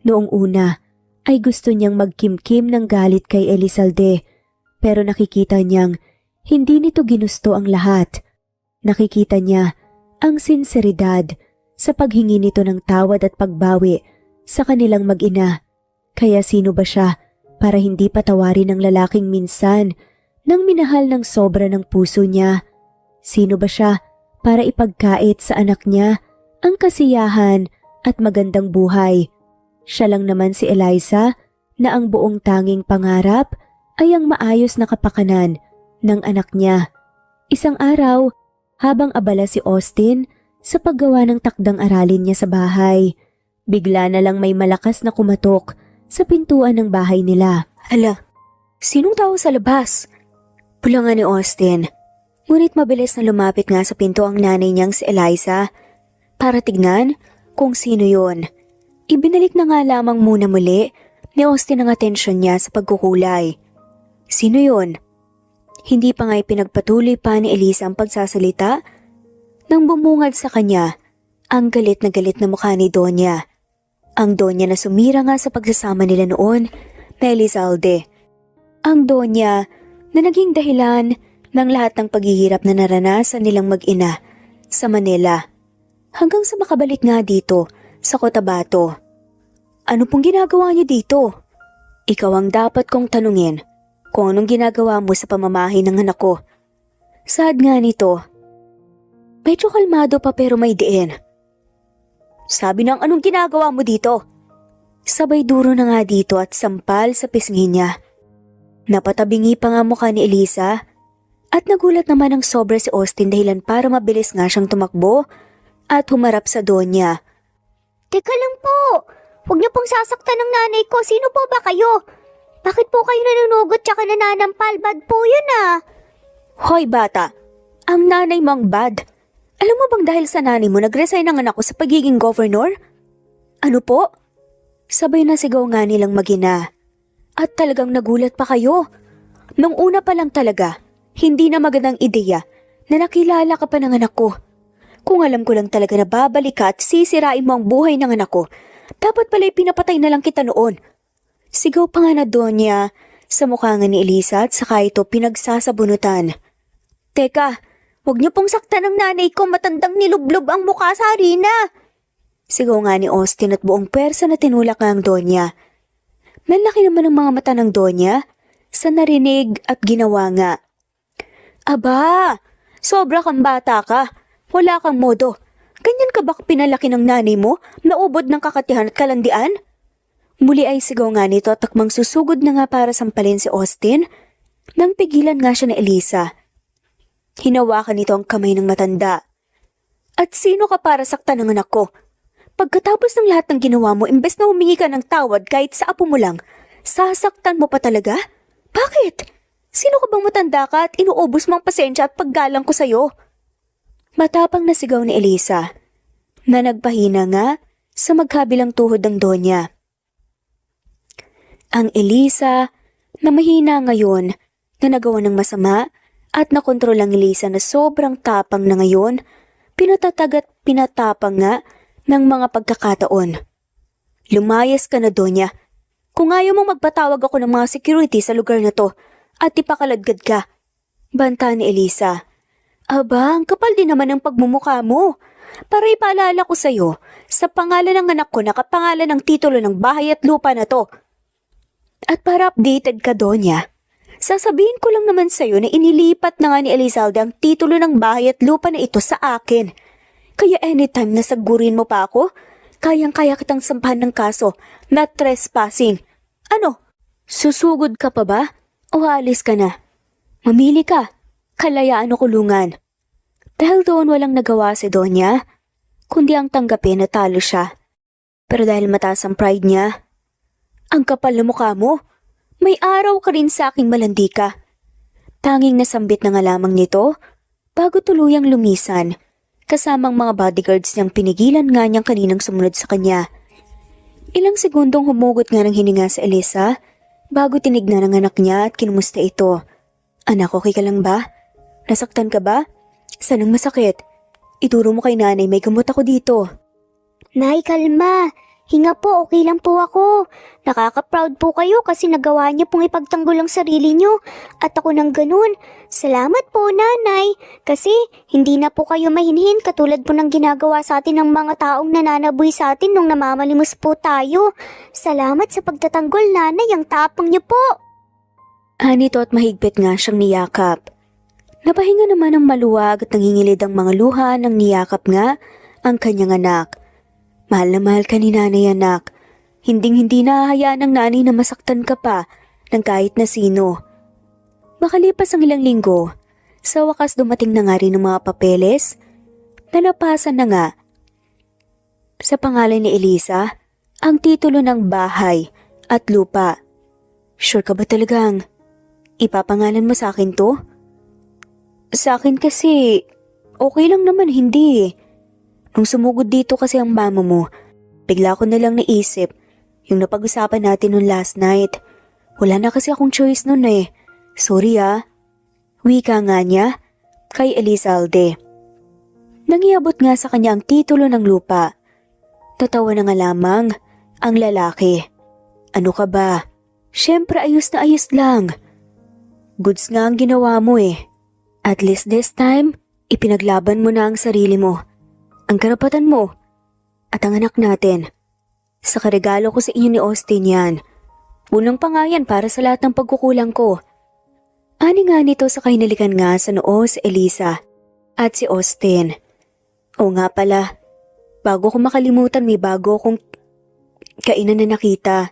Noong una, ay gusto niyang magkimkim ng galit kay Elizalde, pero nakikita niyang hindi nito ginusto ang lahat. Nakikita niya ang sinseridad sa paghingi nito ng tawad at pagbawi sa kanilang mag-ina. Kaya sino ba siya para hindi patawarin ng lalaking minsan nang minahal ng sobra ng puso niya? Sino ba siya para ipagkait sa anak niya ang kasiyahan at magandang buhay? Siya lang naman si Eliza na ang buong tanging pangarap ay ang maayos na kapakanan ng anak niya. Isang araw, habang abala si Austin sa paggawa ng takdang aralin niya sa bahay, bigla na lang may malakas na kumatok sa pintuan ng bahay nila. Hala, sinong tao sa labas? Pulangan ni Austin, ngunit mabilis na lumapit nga sa pinto ang nanay niyang si Eliza para tignan kung sino yon. Ibinalik na nga lamang muna muli ni Austin ang atensyon niya sa pagkukulay. Sino yon? Hindi pa nga ipinagpatuloy pa ni Eliza ang pagsasalita nang bumungad sa kanya ang galit na mukha ni Donya. Ang Donya na sumira nga sa pagsasama nila noon na Elizalde. Ang Donya na naging dahilan ng lahat ng paghihirap na naranasan nilang mag-ina sa Manila. Hanggang sa makabalik nga dito sa Cotabato. Ano pong ginagawa niyo dito? Ikaw ang dapat kong tanungin kung anong ginagawa mo sa pamamahay ng anak ko. Sad nga nito. Medyo kalmado pa pero may diin. Sabi ng anong ginagawa mo dito? Sabay duro na nga dito at sampal sa pisngi niya. Napatabingi pa nga mukha ni Eliza at nagulat naman ng sobra si Austin dahilan para mabilis nga siyang tumakbo at humarap sa Donya. Teka lang po, huwag niyo pong sasaktan ng nanay ko. Sino po ba kayo? Bakit po kayo nanunugot tsaka nananampal? Bad po yun ah. Hoy bata, ang nanay mong bad. Alam mo bang dahil sa nanay mo nag-resign ang anak ko sa pagiging governor? Ano po? Sabay na sigaw nga nilang mag-ina. At talagang nagulat pa kayo. Nung una pa lang talaga, hindi na magandang ideya na nakilala ka pa ng anak ko. Kung alam ko lang talaga na babalik ka at sisirain mo ang buhay ng anak ko, dapat pala'y pinapatay na lang kita noon. Sigaw pa nga na Donya sa mukha nga ni Eliza at saka ito pinagsasabunutan. Teka, huwag niyo pong saktan ng nanay ko, matandang nilublob ang mukha sa harina. Sigaw nga ni Austin at buong pwersa na tinulak nga ang Donya. Malaki naman ang mga mata ng Donya sa narinig at ginawa nga. Aba, sobra kang bata ka. Wala kang modo. Ganyan ka ba pinalaki ng nanay mo, naubod ng kakatihan at kalandian? Muli ay sigaw nga nito at takmang susugod na nga para sampalin si Austin nang pigilan nga siya ni Eliza. Hinawakan nito ang kamay ng matanda. At sino ka para saktan ng anak ko? Pagkatapos ng lahat ng ginawa mo, imbes na humingi ka ng tawad kahit sa apo mo lang, sasaktan mo pa talaga? Bakit? Sino ka bang matanda ka at inuubos mo ang pasensya at paggalang ko sa'yo? Matapang na sigaw ni Eliza na nagpahina nga sa magkabilang tuhod ng Donya. Ang Eliza na mahina ngayon na nagawa ng masama at nakontrol ang Eliza na sobrang tapang na ngayon, pinatatag at pinatapang nga ng mga pagkakataon. Lumayas ka na, Donya. Kung ayaw mong magpatawag ako ng mga security sa lugar na to at ipakaladkad ka. Banta ni Eliza. Aba, ang kapal din naman ng pagmumukha mo. Para ipaalala ko sa'yo, sa pangalan ng anak ko nakapangalan ng titulo ng bahay at lupa na to. At para updated ka, Donya, sasabihin ko lang naman sa'yo na inilipat na nga ni Elizalde ang titulo ng bahay at lupa na ito sa akin. Kaya anytime na sagurin mo pa ako, kayang-kaya kitang sampahan ng kaso na trespassing Ano? Susugod ka pa ba? O aalis ka na? Mamili ka. Kalayaan o kulungan. Dahil doon walang nagawa si Donya, kundi ang tanggapin na talo siya. Pero dahil mataas ang pride niya, ang kapal na mukha mo, may araw ka rin sa aking malandi ka. Tanging nasambit na nga lamang nito bago tuluyang lumisan, kasamang mga bodyguards niyang pinigilan nga niyang kaninang sumunod sa kanya. Ilang segundong humugot nga ng hininga sa Elisa bago tinignan ang anak niya at kinumusta ito. Anak, okay ka lang ba? Nasaktan ka ba? Saan ang masakit? Ituro mo kay nanay, may gamot ako dito. Nay, kalma. Hinga po, okay lang po ako. Nakaka-proud po kayo kasi nagawa niyo pong ipagtanggol ang sarili niyo. At ako nang ganun. Salamat po, nanay. Kasi hindi na po kayo mahinhin katulad po ng ginagawa sa atin ng mga taong nananaboy sa atin nung namamalimos po tayo. Salamat sa pagtatanggol, nanay. Ang tapang niyo po. Anito at mahigpit nga siyang niyakap. Napahinga naman ang maluwag at nangingilid ang mga luha ng niyakap nga ang kanyang anak. Mahal na mahal ka ni nanay, anak. Hinding-hindi nahahayaan ng nanay na masaktan ka pa ng kahit na sino. Makalipas ang ilang linggo, sa wakas dumating na nga rin ang mga papeles na napasan na nga sa pangalan ni Elisa ang titulo ng bahay at lupa. Sure ka ba talagang ipapangalan mo sa akin to? Sa akin kasi, okay lang naman hindi. Nung sumugod dito kasi ang mama mo, bigla ko na lang naisip yung napag-usapan natin noon last night. Wala na kasi akong choice noon eh. Sorry ah. Wika nga niya kay Elizalde. Nangiabot nga sa kanya ang titulo ng lupa. Tatawa na nga lamang ang lalaki. Ano ka ba? Siyempre ayos na ayos lang. Goods nga ang ginawa mo eh. At least this time, ipinaglaban mo na ang sarili mo, ang karapatan mo, at ang anak natin. Sa karegalo ko sa inyo ni Austin yan. Unang pa nga yan para sa lahat ng pagkukulang ko. Ani nga nito sa kahinalikan nga sa noo si Elisa at si Austin. O nga pala, bago ko makalimutan may bago akong kainan na nakita.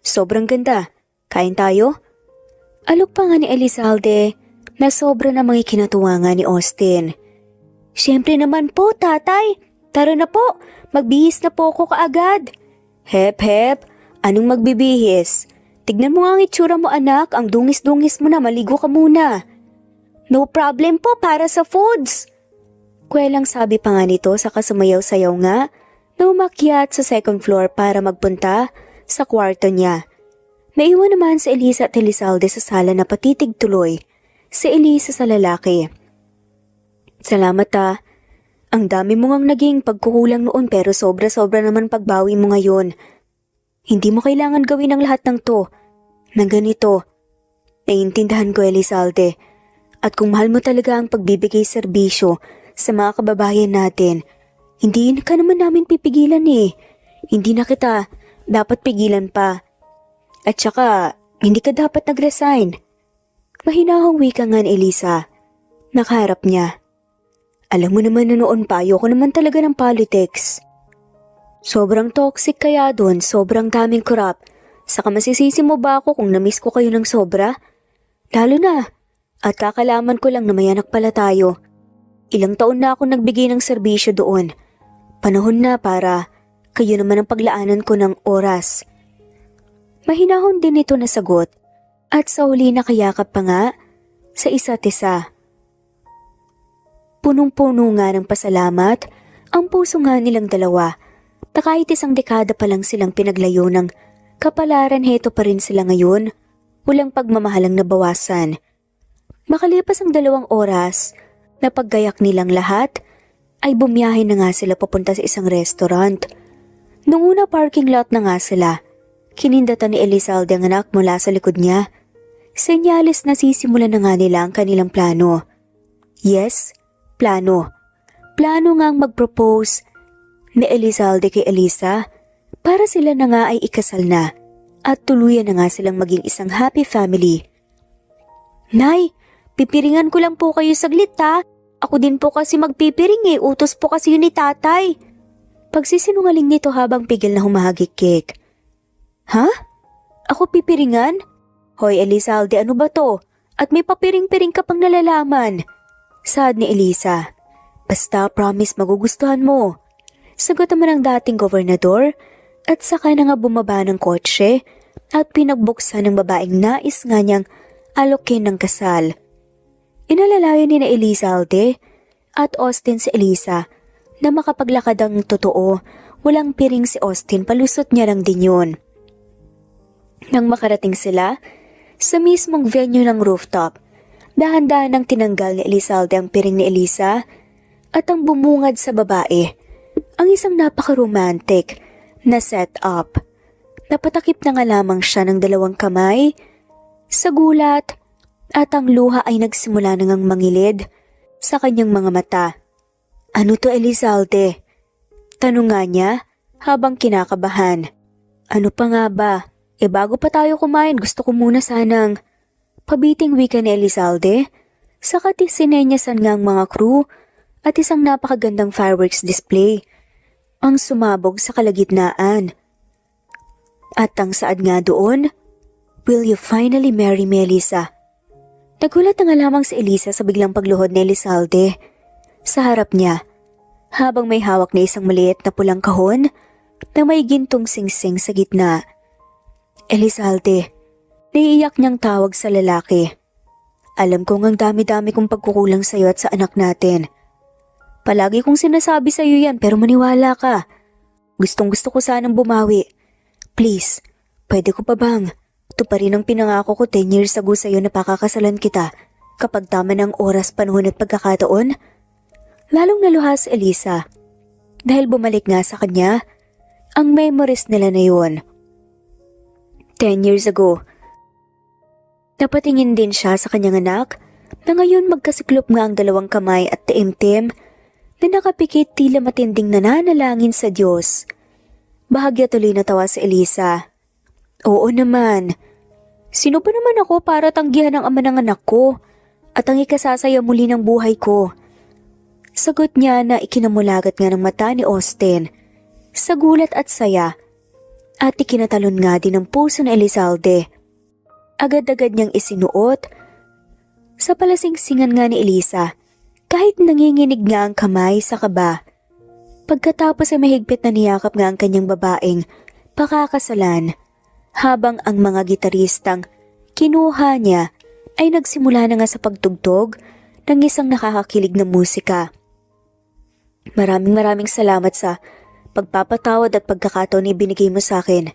Sobrang ganda. Kain tayo? Alok pa nga ni Elizalde na sobra namang ikinatuwa nga ni Austin. Siyempre naman po, tatay. Tara na po, magbihis na po ako kaagad. Hep hep, anong magbibihis? Tignan mo nga ang itsura mo anak, ang dungis-dungis mo na, maligo ka muna. No problem po para sa foods. Kwelang sabi pa nga nito sa kasumayaw-sayaw nga na umakyat sa second floor para magpunta sa kwarto niya. Naiwan naman si Elisa at Elizalde sa sala na patitig tuloy. Si Elisa sa lalaki. Salamat ah. Ang dami mo ngang naging pagkukulang noon pero sobra-sobra naman pagbawi mo ngayon. Hindi mo kailangan gawin ang lahat ng to. Nang ganito. Naiintindihan ko, Elizalde. At kung mahal mo talaga ang pagbibigay serbisyo sa mga kababayan natin, hindi ka naman namin pipigilan eh. Hindi na kita dapat pigilan pa. At saka, hindi ka dapat nag-resign. Mahinahong wika nga ni Elisa. Nakaharap niya. Alam mo naman na noon pa, ayoko naman talaga ng politics. Sobrang toxic kaya doon, sobrang daming korap. Saka masisisi mo ba ako kung namiss ko kayo ng sobra? Lalo na, at kakalaman ko lang na may anak pala tayo. Ilang taon na ako nagbigay ng serbisyo doon. Panahon na para kayo naman ang paglaanan ko ng oras. Mahinahon din ito na sagot. At sa huli nakayakap pa nga sa isa't isa. Punong-puno nga ng pasalamat ang puso nga nilang dalawa. Na kahit isang dekada pa lang silang pinaglayo ng kapalaran, heto pa rin sila ngayon. Walang pagmamahalang nabawasan. Makalipas ang 2 oras na paggayak nilang lahat, ay bumiyahe na nga sila papunta sa isang restaurant. Nung una parking lot na nga sila, kinindatan ni Elizalde ang anak mula sa likod niya. Senyales na sisimulan na nga nila ang kanilang plano. Yes, plano. Plano nga ang mag-propose ni Elizalde kay Elisa para sila na nga ay ikasal na at tuluyan na nga silang maging isang happy family. Nay, pipiringan ko lang po kayo saglit ha. Ako din po kasi magpipiring eh, utos po kasi yun ni tatay. Pagsisinungaling nito habang pigil na humahagik-kik. Ha? Ako pipiringan? Hoy Elizalde, ano ba to? At may papiring-piring ka pang nalalaman. Saad ni Elisa. Basta promise magugustuhan mo. Sagot naman ang dating gobernador at saka na nga bumaba ng kotse at pinagbuksan ng babaeng nais nga niyang alokin ng kasal. Inalalayan ni na Elizalde at Austin si Elisa na makapaglakad ang totoo, walang piring si Austin, palusot niya lang din yun. Nang makarating sila sa mismong venue ng rooftop, dahan-dahan nang tinanggal ni Elizalde ang piring ni Elisa at ang bumungad sa babae, ang isang napaka-romantic na setup. Napatakip na nga lamang siya ng dalawang kamay sa gulat at ang luha ay nagsimula na ngang mangilid sa kanyang mga mata. Ano to Elizalde? Tanong nga niya habang kinakabahan. Ano pa nga ba? Bago pa tayo kumain, gusto ko muna sanang pabiting wika ni Elizalde. Saka sinenyasan nga ang mga crew at isang napakagandang fireworks display ang sumabog sa kalagitnaan. At ang saad nga doon, will you finally marry me, Elisa? Nagulat na nga lamang si Elisa sa biglang pagluhod ni Elizalde sa harap niya habang may hawak na isang maliit na pulang kahon na may gintong singsing sa gitna. Elizalde, naiiyak niyang tawag sa lalaki. Alam kong ang dami-dami kong pagkukulang sa iyo at sa anak natin. Palagi kong sinasabi sa iyo yan pero maniwala ka. Gustong-gusto ko sanang bumawi. Please, pwede ko pa bang tuparin ang pinangako ko 10 years ago sa iyo na pakakasalan kita kapag tama ng oras, panahon at pagkakataon? Lalong naluha si Elisa dahil bumalik nga sa kanya ang memories nila na yun. 10 years ago, napatingin din siya sa kanyang anak na ngayon magkasiklop nga ang dalawang kamay at taimtim na nakapikit tila matinding nananalangin sa Diyos. Bahagya tuloy natawa si Elisa. Oo naman. Sino ba naman ako para tanggihan ang ama ng anak ko at ang ikasasaya muli ng buhay ko? Sagot niya na ikinamulagat nga ng mata ni Austin sa gulat at saya at ikinatalon nga din ang puso ni Elizalde. Agad-agad niyang isinuot sa palasingsingan nga ni Elisa kahit nanginginig nga ang kamay sa kaba. Pagkatapos ay mahigpit na niyakap nga ang kanyang babaeng pakakasalan habang ang mga gitaristang kinuha niya ay nagsimula na nga sa pagtugtog ng isang nakakakilig na musika. Maraming salamat sa pagpapatawad at pagkakataon na ibinigay mo sa akin.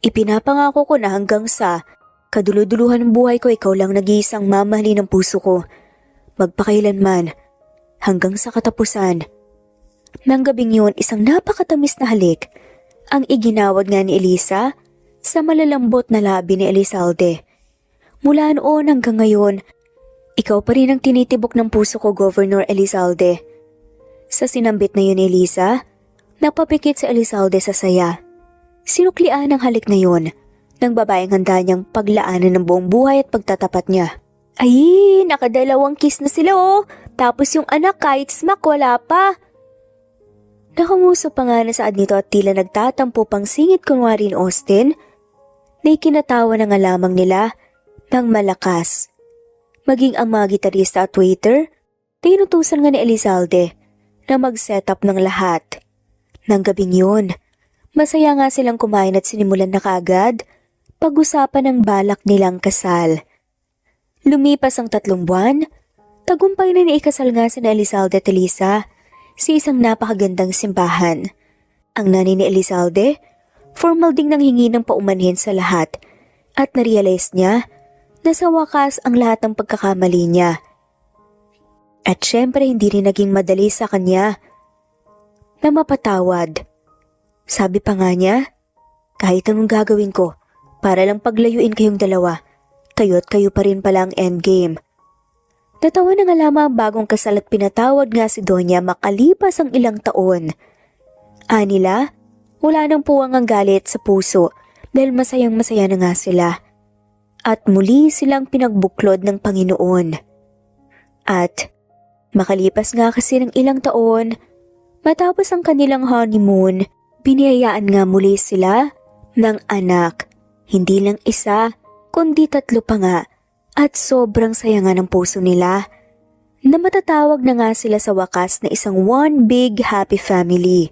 Ipinapangako ko na hanggang sa kaduluduluhan ng buhay ko ikaw lang nag-iisang mamahalin ng puso ko. Magpakailanman hanggang sa katapusan. Nang gabing yun, isang napakatamis na halik ang iginawad nga ni Elisa sa malalambot na labi ni Elizalde. Mula noon hanggang ngayon, ikaw pa rin ang tinitibok ng puso ko, Governor Elizalde. Sa sinambit na yun ni Elisa, napapikit si Elizalde sa saya. Sinuklian ang halik na yun ng babaeng handa niyang paglaanan ng buong buhay at pagtatapat niya. Ay, nakadalawang kiss na sila oh. Tapos yung anak kahit smack wala pa. Nakanguso pa nga na saad nito at tila nagtatampo pang singit kunwari ni Austin na ikinatawa na nga lamang nila ng malakas. Maging ang mga gitarista at waiter, tinutusan nga ni Elizalde na mag-set up ng lahat. Nang gabing yun, masaya nga silang kumain at sinimulan na kaagad pag-usapan ng balak nilang kasal. Lumipas ang 3 buwan, tagumpay na naikasal nga sina Elizalde at Elisa sa isang napakagandang simbahan. Ang nanay ni Elizalde, formal ding nanghingi ng paumanhin sa lahat at narealize niya na sa wakas ang lahat ng pagkakamali niya. At syempre hindi rin naging madali sa kanya na mapatawad. Sabi pa nga niya, kahit anong gagawin ko para lang paglayuin kayong dalawa, kayo't kayo pa rin pala ang endgame. Natawa na nga lamang ang bagong kasal at pinatawad nga si Donya makalipas ang ilang taon. Anila, wala nang puwang ang galit sa puso dahil masayang masaya na nga sila. At muli silang pinagbuklod ng Panginoon. At makalipas nga kasi ng ilang taon, matapos ang kanilang honeymoon, biniyayaan nga muli sila ng anak. Hindi lang isa, kundi 3 pa nga at sobrang saya nga ng puso nila na matatawag na nga sila sa wakas na isang one big happy family.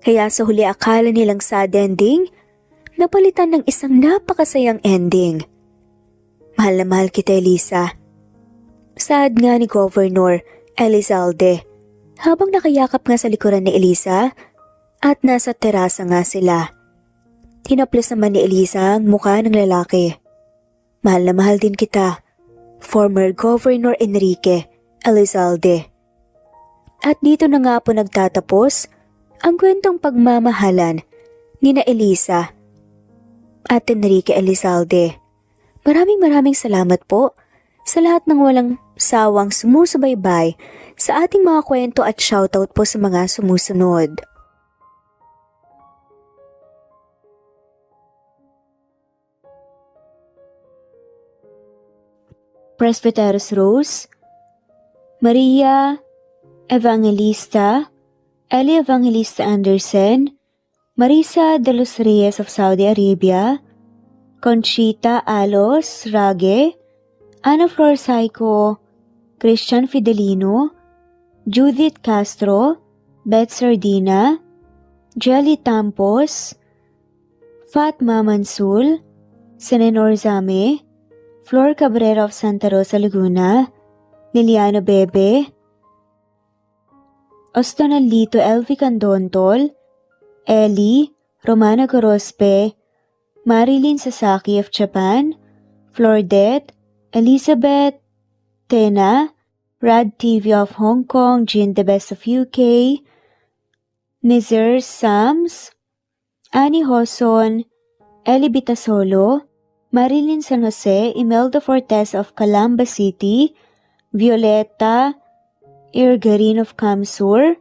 Kaya sa huli akala nilang sad ending, napalitan ng isang napakasayang ending. Mahal na mahal kita, Elisa. Sad nga ni Governor Elizalde habang nakayakap nga sa likuran ni Elisa at nasa terasa nga sila. Hinaplos naman ni Elisa ang mukha ng lalaki. Mahal na mahal din kita, former Governor Enrique Elizalde. At dito na nga po nagtatapos ang kwentong pagmamahalan ni na Elisa at Enrique Elizalde. Maraming salamat po sa lahat ng walang sawang sumusubaybay sa ating mga kwento at shoutout po sa mga sumusunod. Presbyteros Rose, Maria Evangelista, Eli Evangelista Anderson, Marisa de los Reyes of Saudi Arabia, Conchita Alos Rage, Ana Flor Saico, Christian Fidelino, Judith Castro, Beth Sardina, Jelly Tampos, Fatma Mansul, Senenor Zame, Flor Cabrera of Santa Rosa, Laguna, Liliano Bebe, Ostonalito Elvi Candontol, Ellie, Romana Gorospe, Marilyn Sasaki of Japan, Flordet, Elizabeth, Tena, Rad TV of Hong Kong, Jean the Best of UK, Nizar Sams, Annie Hoson, Ellie Bitasolo, Marilyn San Jose, Imelda Fortes of Calamba City, Violeta Irgarin of Kamsur,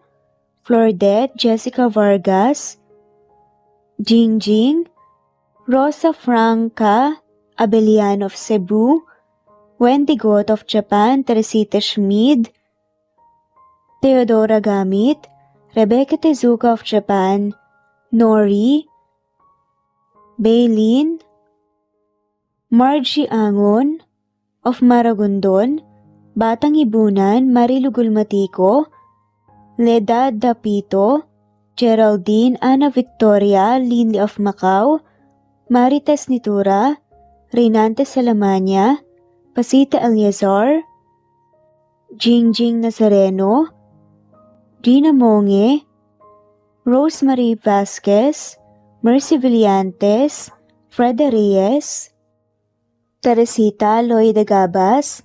Flordet, Jessica Vargas, Jingjing, Rosa Franca Abelian of Cebu, Wendy Goth of Japan, Teresita Schmid, Theodora Gamit, Rebecca Tezuka of Japan, Nori, Baylin, Margie Angon of Maragondon, Batang Ibunan, Marilu Gulmatico, Leda Dapito, Geraldine Ana Victoria Linley of Macau, Marites Nitura, Reynante Salamania, Pasita Eliazar, Jingjing Nazareno, Gina Monge, Rosemary Vasquez, Mercy Villantes, Freda Reyes, Teresita Loida Gabas,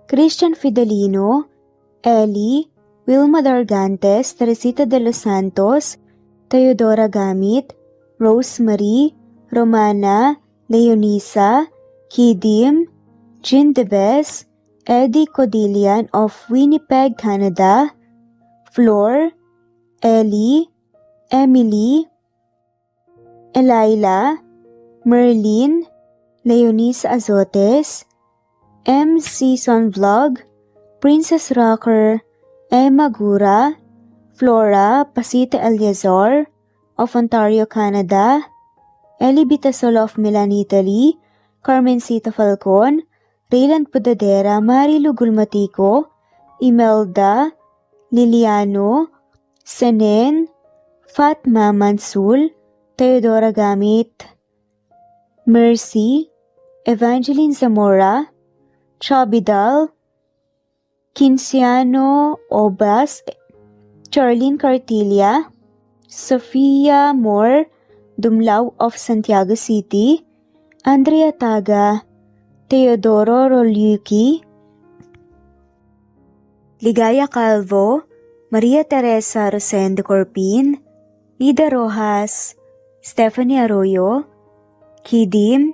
Christian Fidelino, Ellie, Wilma Dargantes, Teresita de los Santos, Teodora Gamit, Rosemary, Romana, Leonisa, Kidim, Jean Debes, Eddie Codillian of Winnipeg, Canada, Flor, Ellie, Emily, Elila, Merlin, Leonisa Azotes, M. Season Vlog, Princess Rocker, Emma Gura, Flora Pasita Eliazar of Ontario, Canada, Eli Bitasolo of Milan, Italy, Carmencita Falcon, Rayland Pudadera, Marilu Gulmatico, Imelda, Liliano, Senen, Fatma Mansul, Teodora Gamit, Mercy, Evangeline Zamora, Chabidal, Kinciano Obas, Charlene Cartilla, Sofia Moore, Dumlao of Santiago City, Andrea Taga, Teodoro Rolyuki, Ligaya Calvo, Maria Teresa Rosendo Corpin, Ida Rojas, Stephanie Arroyo, Kidim,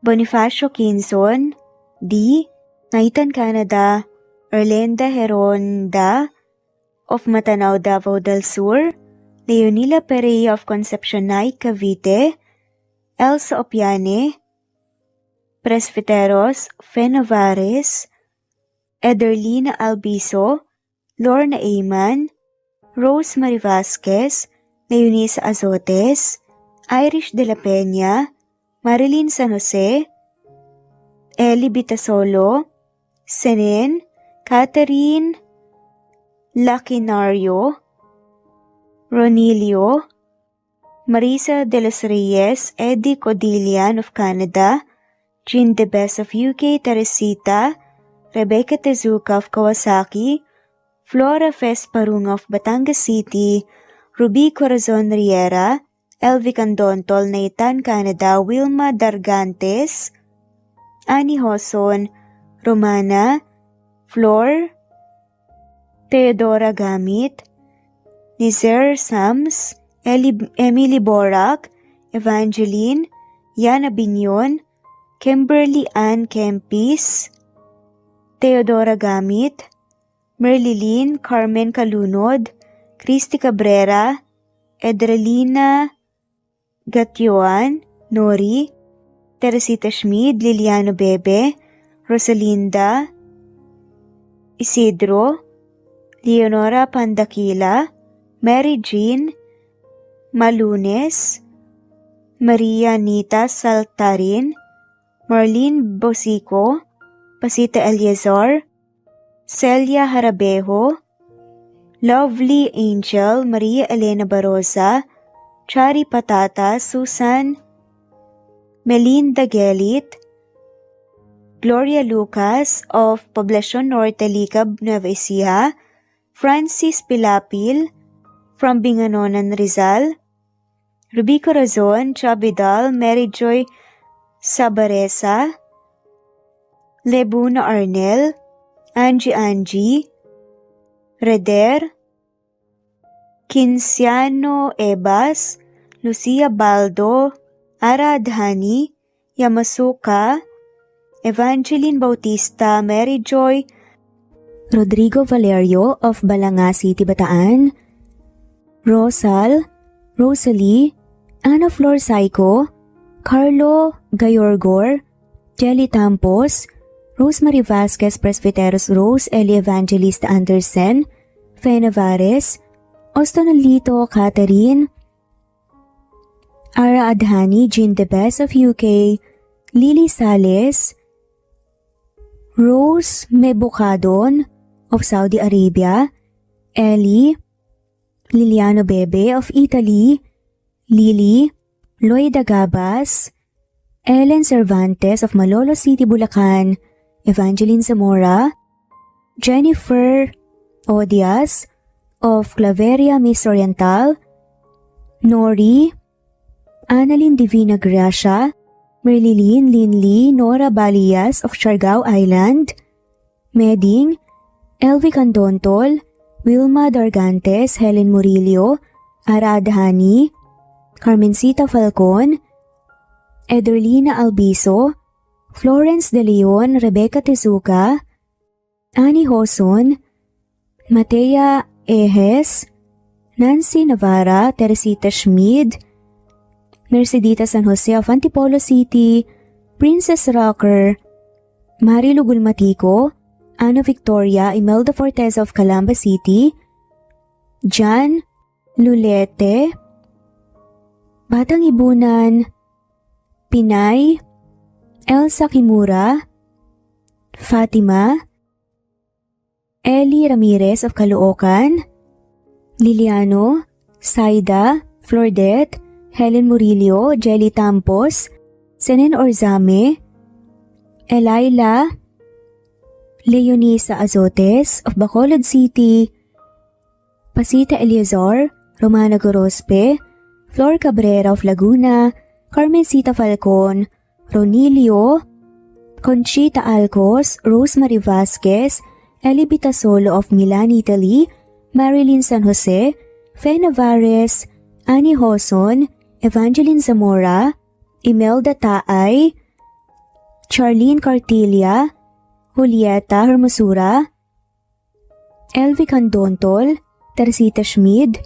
Bonifacio Quinzon, D. Naitan Canada, Erlenda Heronda of Matanao, Davao del Sur, Leonila Perea of Concepcion, Cavite, Elsa Opiane, Presbyteros Fe Navares, Ederlina Albiso, Lorna Ayman, Rosemary Vasquez, Leonisa Azotes, Irish de la Peña, Marilyn San Jose, Eli Bitasolo, Senen, Catherine Lacinario, Ronilio, Marisa de los Reyes, Eddie Codillian of Canada, Jean De Bes of UK, Teresita, Rebecca Tezuka of Kawasaki, Flora Fesparung of Batangas City, Ruby Corazon Riera, Elvi Candontol, Nathan, Canada, Wilma Dargantes, Annie Hoson, Romana, Flor, Theodora Gamit, Nizer Sams, Emily Borak, Evangeline, Yana Binyon, Kimberly Ann Kempis, Theodora Gamit, Merlilyn Carmen Calunod, Christy Cabrera, Edralina Gatyoan, Nori, Teresita Schmid, Liliano Bebe, Rosalinda, Isidro, Leonora Pandakila, Mary Jean, Malunes, Maria Nita Saltarin, Marlene Bosico, Pasita Eliazar, Celia Harabejo, Lovely Angel, Maria Elena Barosa, Chari Patata, Susan, Melinda Gelit, Gloria Lucas of Poblacion Norte, Licab, Nueva Ecija, Francis Pilapil from Binganonan, Rizal, Ruby Corazon, Chabidal, Mary Joy Sabaresa, Lebuna Arnel, Angie, Reder, Kinciano Ebas, Lucia Baldo, Ara Adhani, Yamasuka, Evangeline Bautista, Mary Joy, Rodrigo Valerio of Balanga City, Bataan, Rosal, Rosalie, Ana Flor Saico, Carlo Gayorgor, Jelly Tampos, Rosemary Vasquez Presbyteros Rose, Eli Evangelista Anderson, Fe Navares, Ostonalito Catherine, Ara Adhani, Jean De Bes of UK, Lily Sales, Rose Mebocadon of Saudi Arabia, Ellie, Liliano Bebe of Italy, Lily, Loida Gabas, Ellen Cervantes of Malolo City, Bulacan, Evangeline Zamora, Jennifer Odias of Claveria Miss Oriental, Nori, Annalyn Divina Gracia, Merlilyn Linley Nora Balias of Siargao Island, Meding, Elvi Candontol, Wilma Dargantes, Helen Murillo, Ara Adhani, Carmencita Falcon, Ederlina Albiso, Florence De Leon, Rebecca Tezuka, Annie Hoson, Matea Ejes, Nancy Navarra, Teresita Schmid, Mercedita San Jose of Antipolo City, Princess Rocker, Marilu Gulmatico, Ana Victoria, Imelda Fortes of Calamba City, Jan Lulete, Batang Ibunan, Pinay, Elsa Kimura, Fatima, Eli Ramirez of Caloocan, Liliano, Saida, Flordet, Helen Murillo, Jelly Tampos, Senen Orzame, Elaila, Leonisa Azotes of Bacolod City, Pasita Eliazar, Romana Gorospe, Flor Cabrera of Laguna, Carmencita Falcon, Ronilio, Conchita Alcos, Rosemary Vasquez, Eli Bitasolo of Milan, Italy, Marilyn San Jose, Fe Navares, Annie Hoson, Evangeline Zamora, Imelda Taay, Charlene Cartilia, Julieta Hermosura, Elvi Candontol, Teresita Schmid,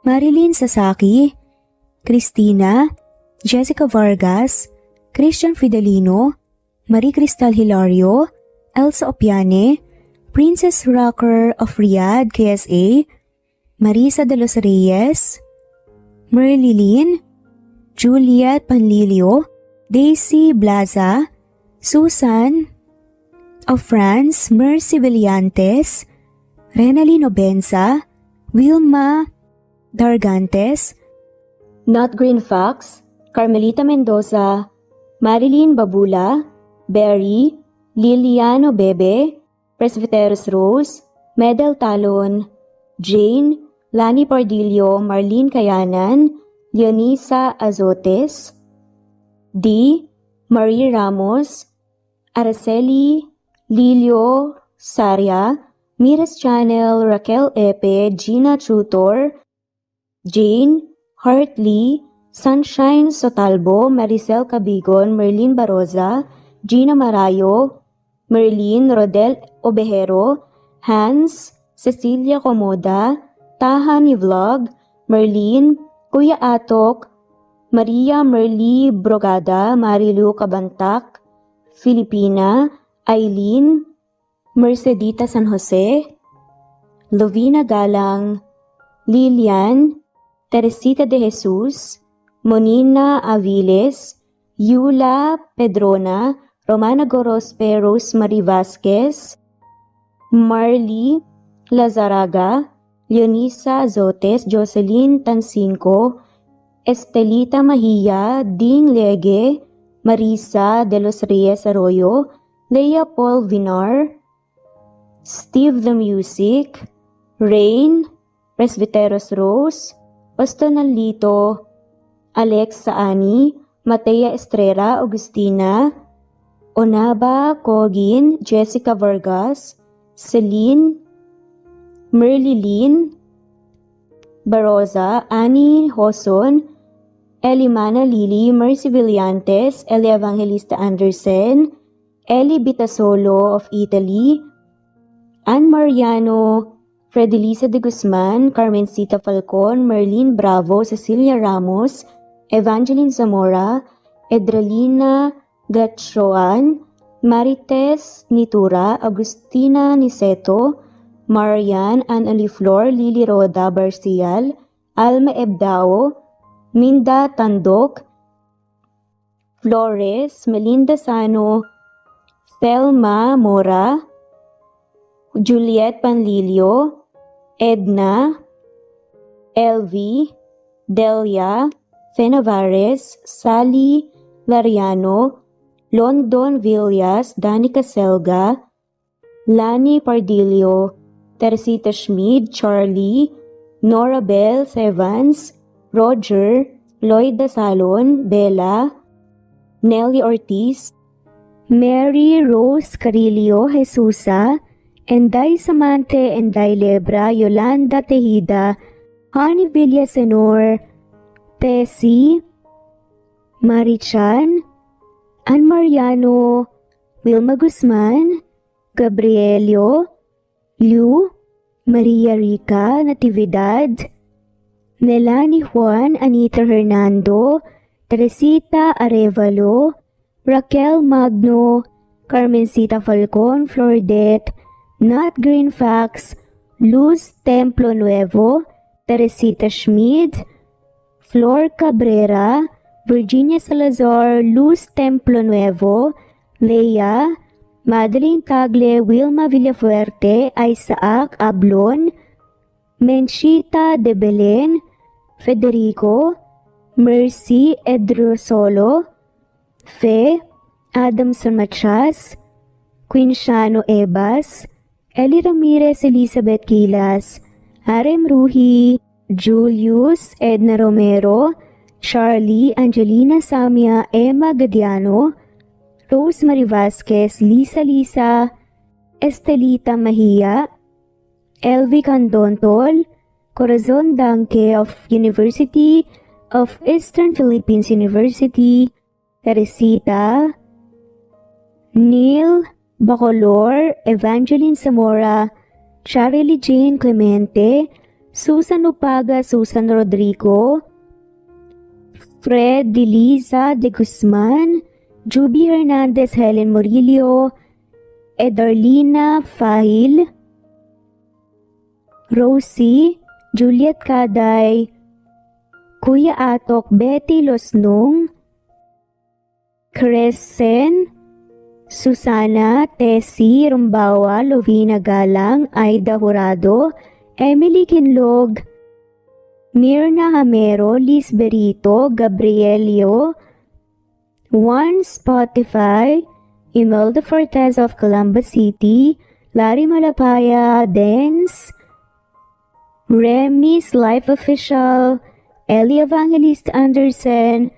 Marilyn Sasaki, Christina, Jessica Vargas, Christian Fidelino, Marie Cristal Hilario, Elsa Opiane, Princess Rocker of Riyadh, KSA, Marisa de los Reyes, Merlilyn, Juliet Panlilio, Daisy Blaza, Susan of France, Mercy Villantes, Renalyn Obenza, Wilma Dargantes, Not Green Fox, Carmelita Mendoza, Marilyn Babula, Berry, Liliano Bebe, Presbyteros Rose, Medel Talon, Jane, Lani Pardillo, Marlene Kayanan, Leonisa Azotes, D. Marie Ramos, Araceli Lilio Saria, Miras Channel, Raquel Epe, Gina Trutor, Jane Hartley, Sunshine Sotalbo, Maricel Cabigon, Merlin Baroza, Gina Marayo, Merlin Rodel Obejero, Hans, Cecilia Comoda, Taha ni Vlog, Merlin, Kuya Atok, Maria Merly Brogada, Marilu Cabantac, Filipina, Eileen, Mercedita San Jose, Lovina Galang, Lilian, Teresita de Jesus, Monina Aviles, Yula Pedrona, Romana Gorospe, Rosemary Vasquez, Marley Lazaraga, Leonisa Azotes, Jocelyn Tancinco, Estelita Mahia, Ding Lege, Marisa de los Reyes Arroyo, Leia Paul Vinar, Steve the Music, Rain, Presbyteros Rose, Ostonalito, Alex Saani, Matea Estrella, Agustina, Onaba Cogin, Jessica Vargas, Celine, Merlilyn Baroza, Annie Hoson, Elimana Lili, Mercy Villantes, Eli Evangelista Anderson, Eli Bitasolo of Italy, Ann Mariano, Fredelisa de Guzman, Carmencita Falcon, Merlin Bravo, Cecilia Ramos, Evangeline Zamora, Edralina Gatchoan, Marites Nitura, Agustina Niceto, Marian, Ann Aliflor, Lily Roda Barcial, Alma Ebdao, Minda Tandok, Flores, Melinda Sano, Thelma Mora, Juliet Panlilio, Edna, Elvie, Delia, Fenavares, Sally Lariano, London Villas, Danica Selga, Lani Pardillo, Teresita Schmid, Charlie, Nora Bell Evans, Roger, Lloyd Dasalon, Bella, Nelly Ortiz, Mary Rose Carillo Jesusa, Enday Samante, Enday Lebra, Yolanda Tejida, Honey Villasenor, Tessie, Marichan, Ann Mariano, Wilma Guzman, Gabrielio, Liu, Maria Rica Natividad, Melanie Juan, Anita Hernando, Teresita Arevalo, Raquel Magno, Carmencita Falcon, Flordet, Nat Green Fax, Luz Templo Nuevo, Teresita Schmid, Flor Cabrera, Virginia Salazar, Luz Templo Nuevo, Leia, Madeline Tagle, Wilma Villafuerte, Isaac Ablon, Menchita de Belen, Federico, Mercy Edrosolo, Fe, Adamson Machas, Quinshano Ebas, Eli Ramirez Elizabeth Gilas, Harem Ruhi, Julius Edna Romero, Charlie Angelina Samia, Emma Gadiano, Rosemary Vasquez, Lisa, Estelita Mahia, Elvi Candontol, Corazon Danke of University of Eastern Philippines University, Teresita, Neil Bacolor, Evangeline Zamora, Charlie Jane Clemente, Susan Upaga, Susan Rodrigo, Fred Deliza de Guzman, Juby Hernandez, Helen Murillo, Edarlina Fahil, Rosie, Juliet Kaday, Kuya Atok, Betty Losnong, Crescen, Susana, Tessie, Rumbawa, Lovina Galang, Aida Jurado, Emily Kinlog, Mirna Hamero, Liz Berito, Gabrielio, Juan Spotify, Imelda Fortes of Columbus City, Larry Malapaya, Dance, Remy's Life Official, Ellie Evangelist Anderson,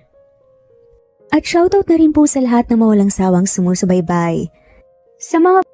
at shoutout na rin po sa lahat na mawalang sawang sumusubaybay. Sa mga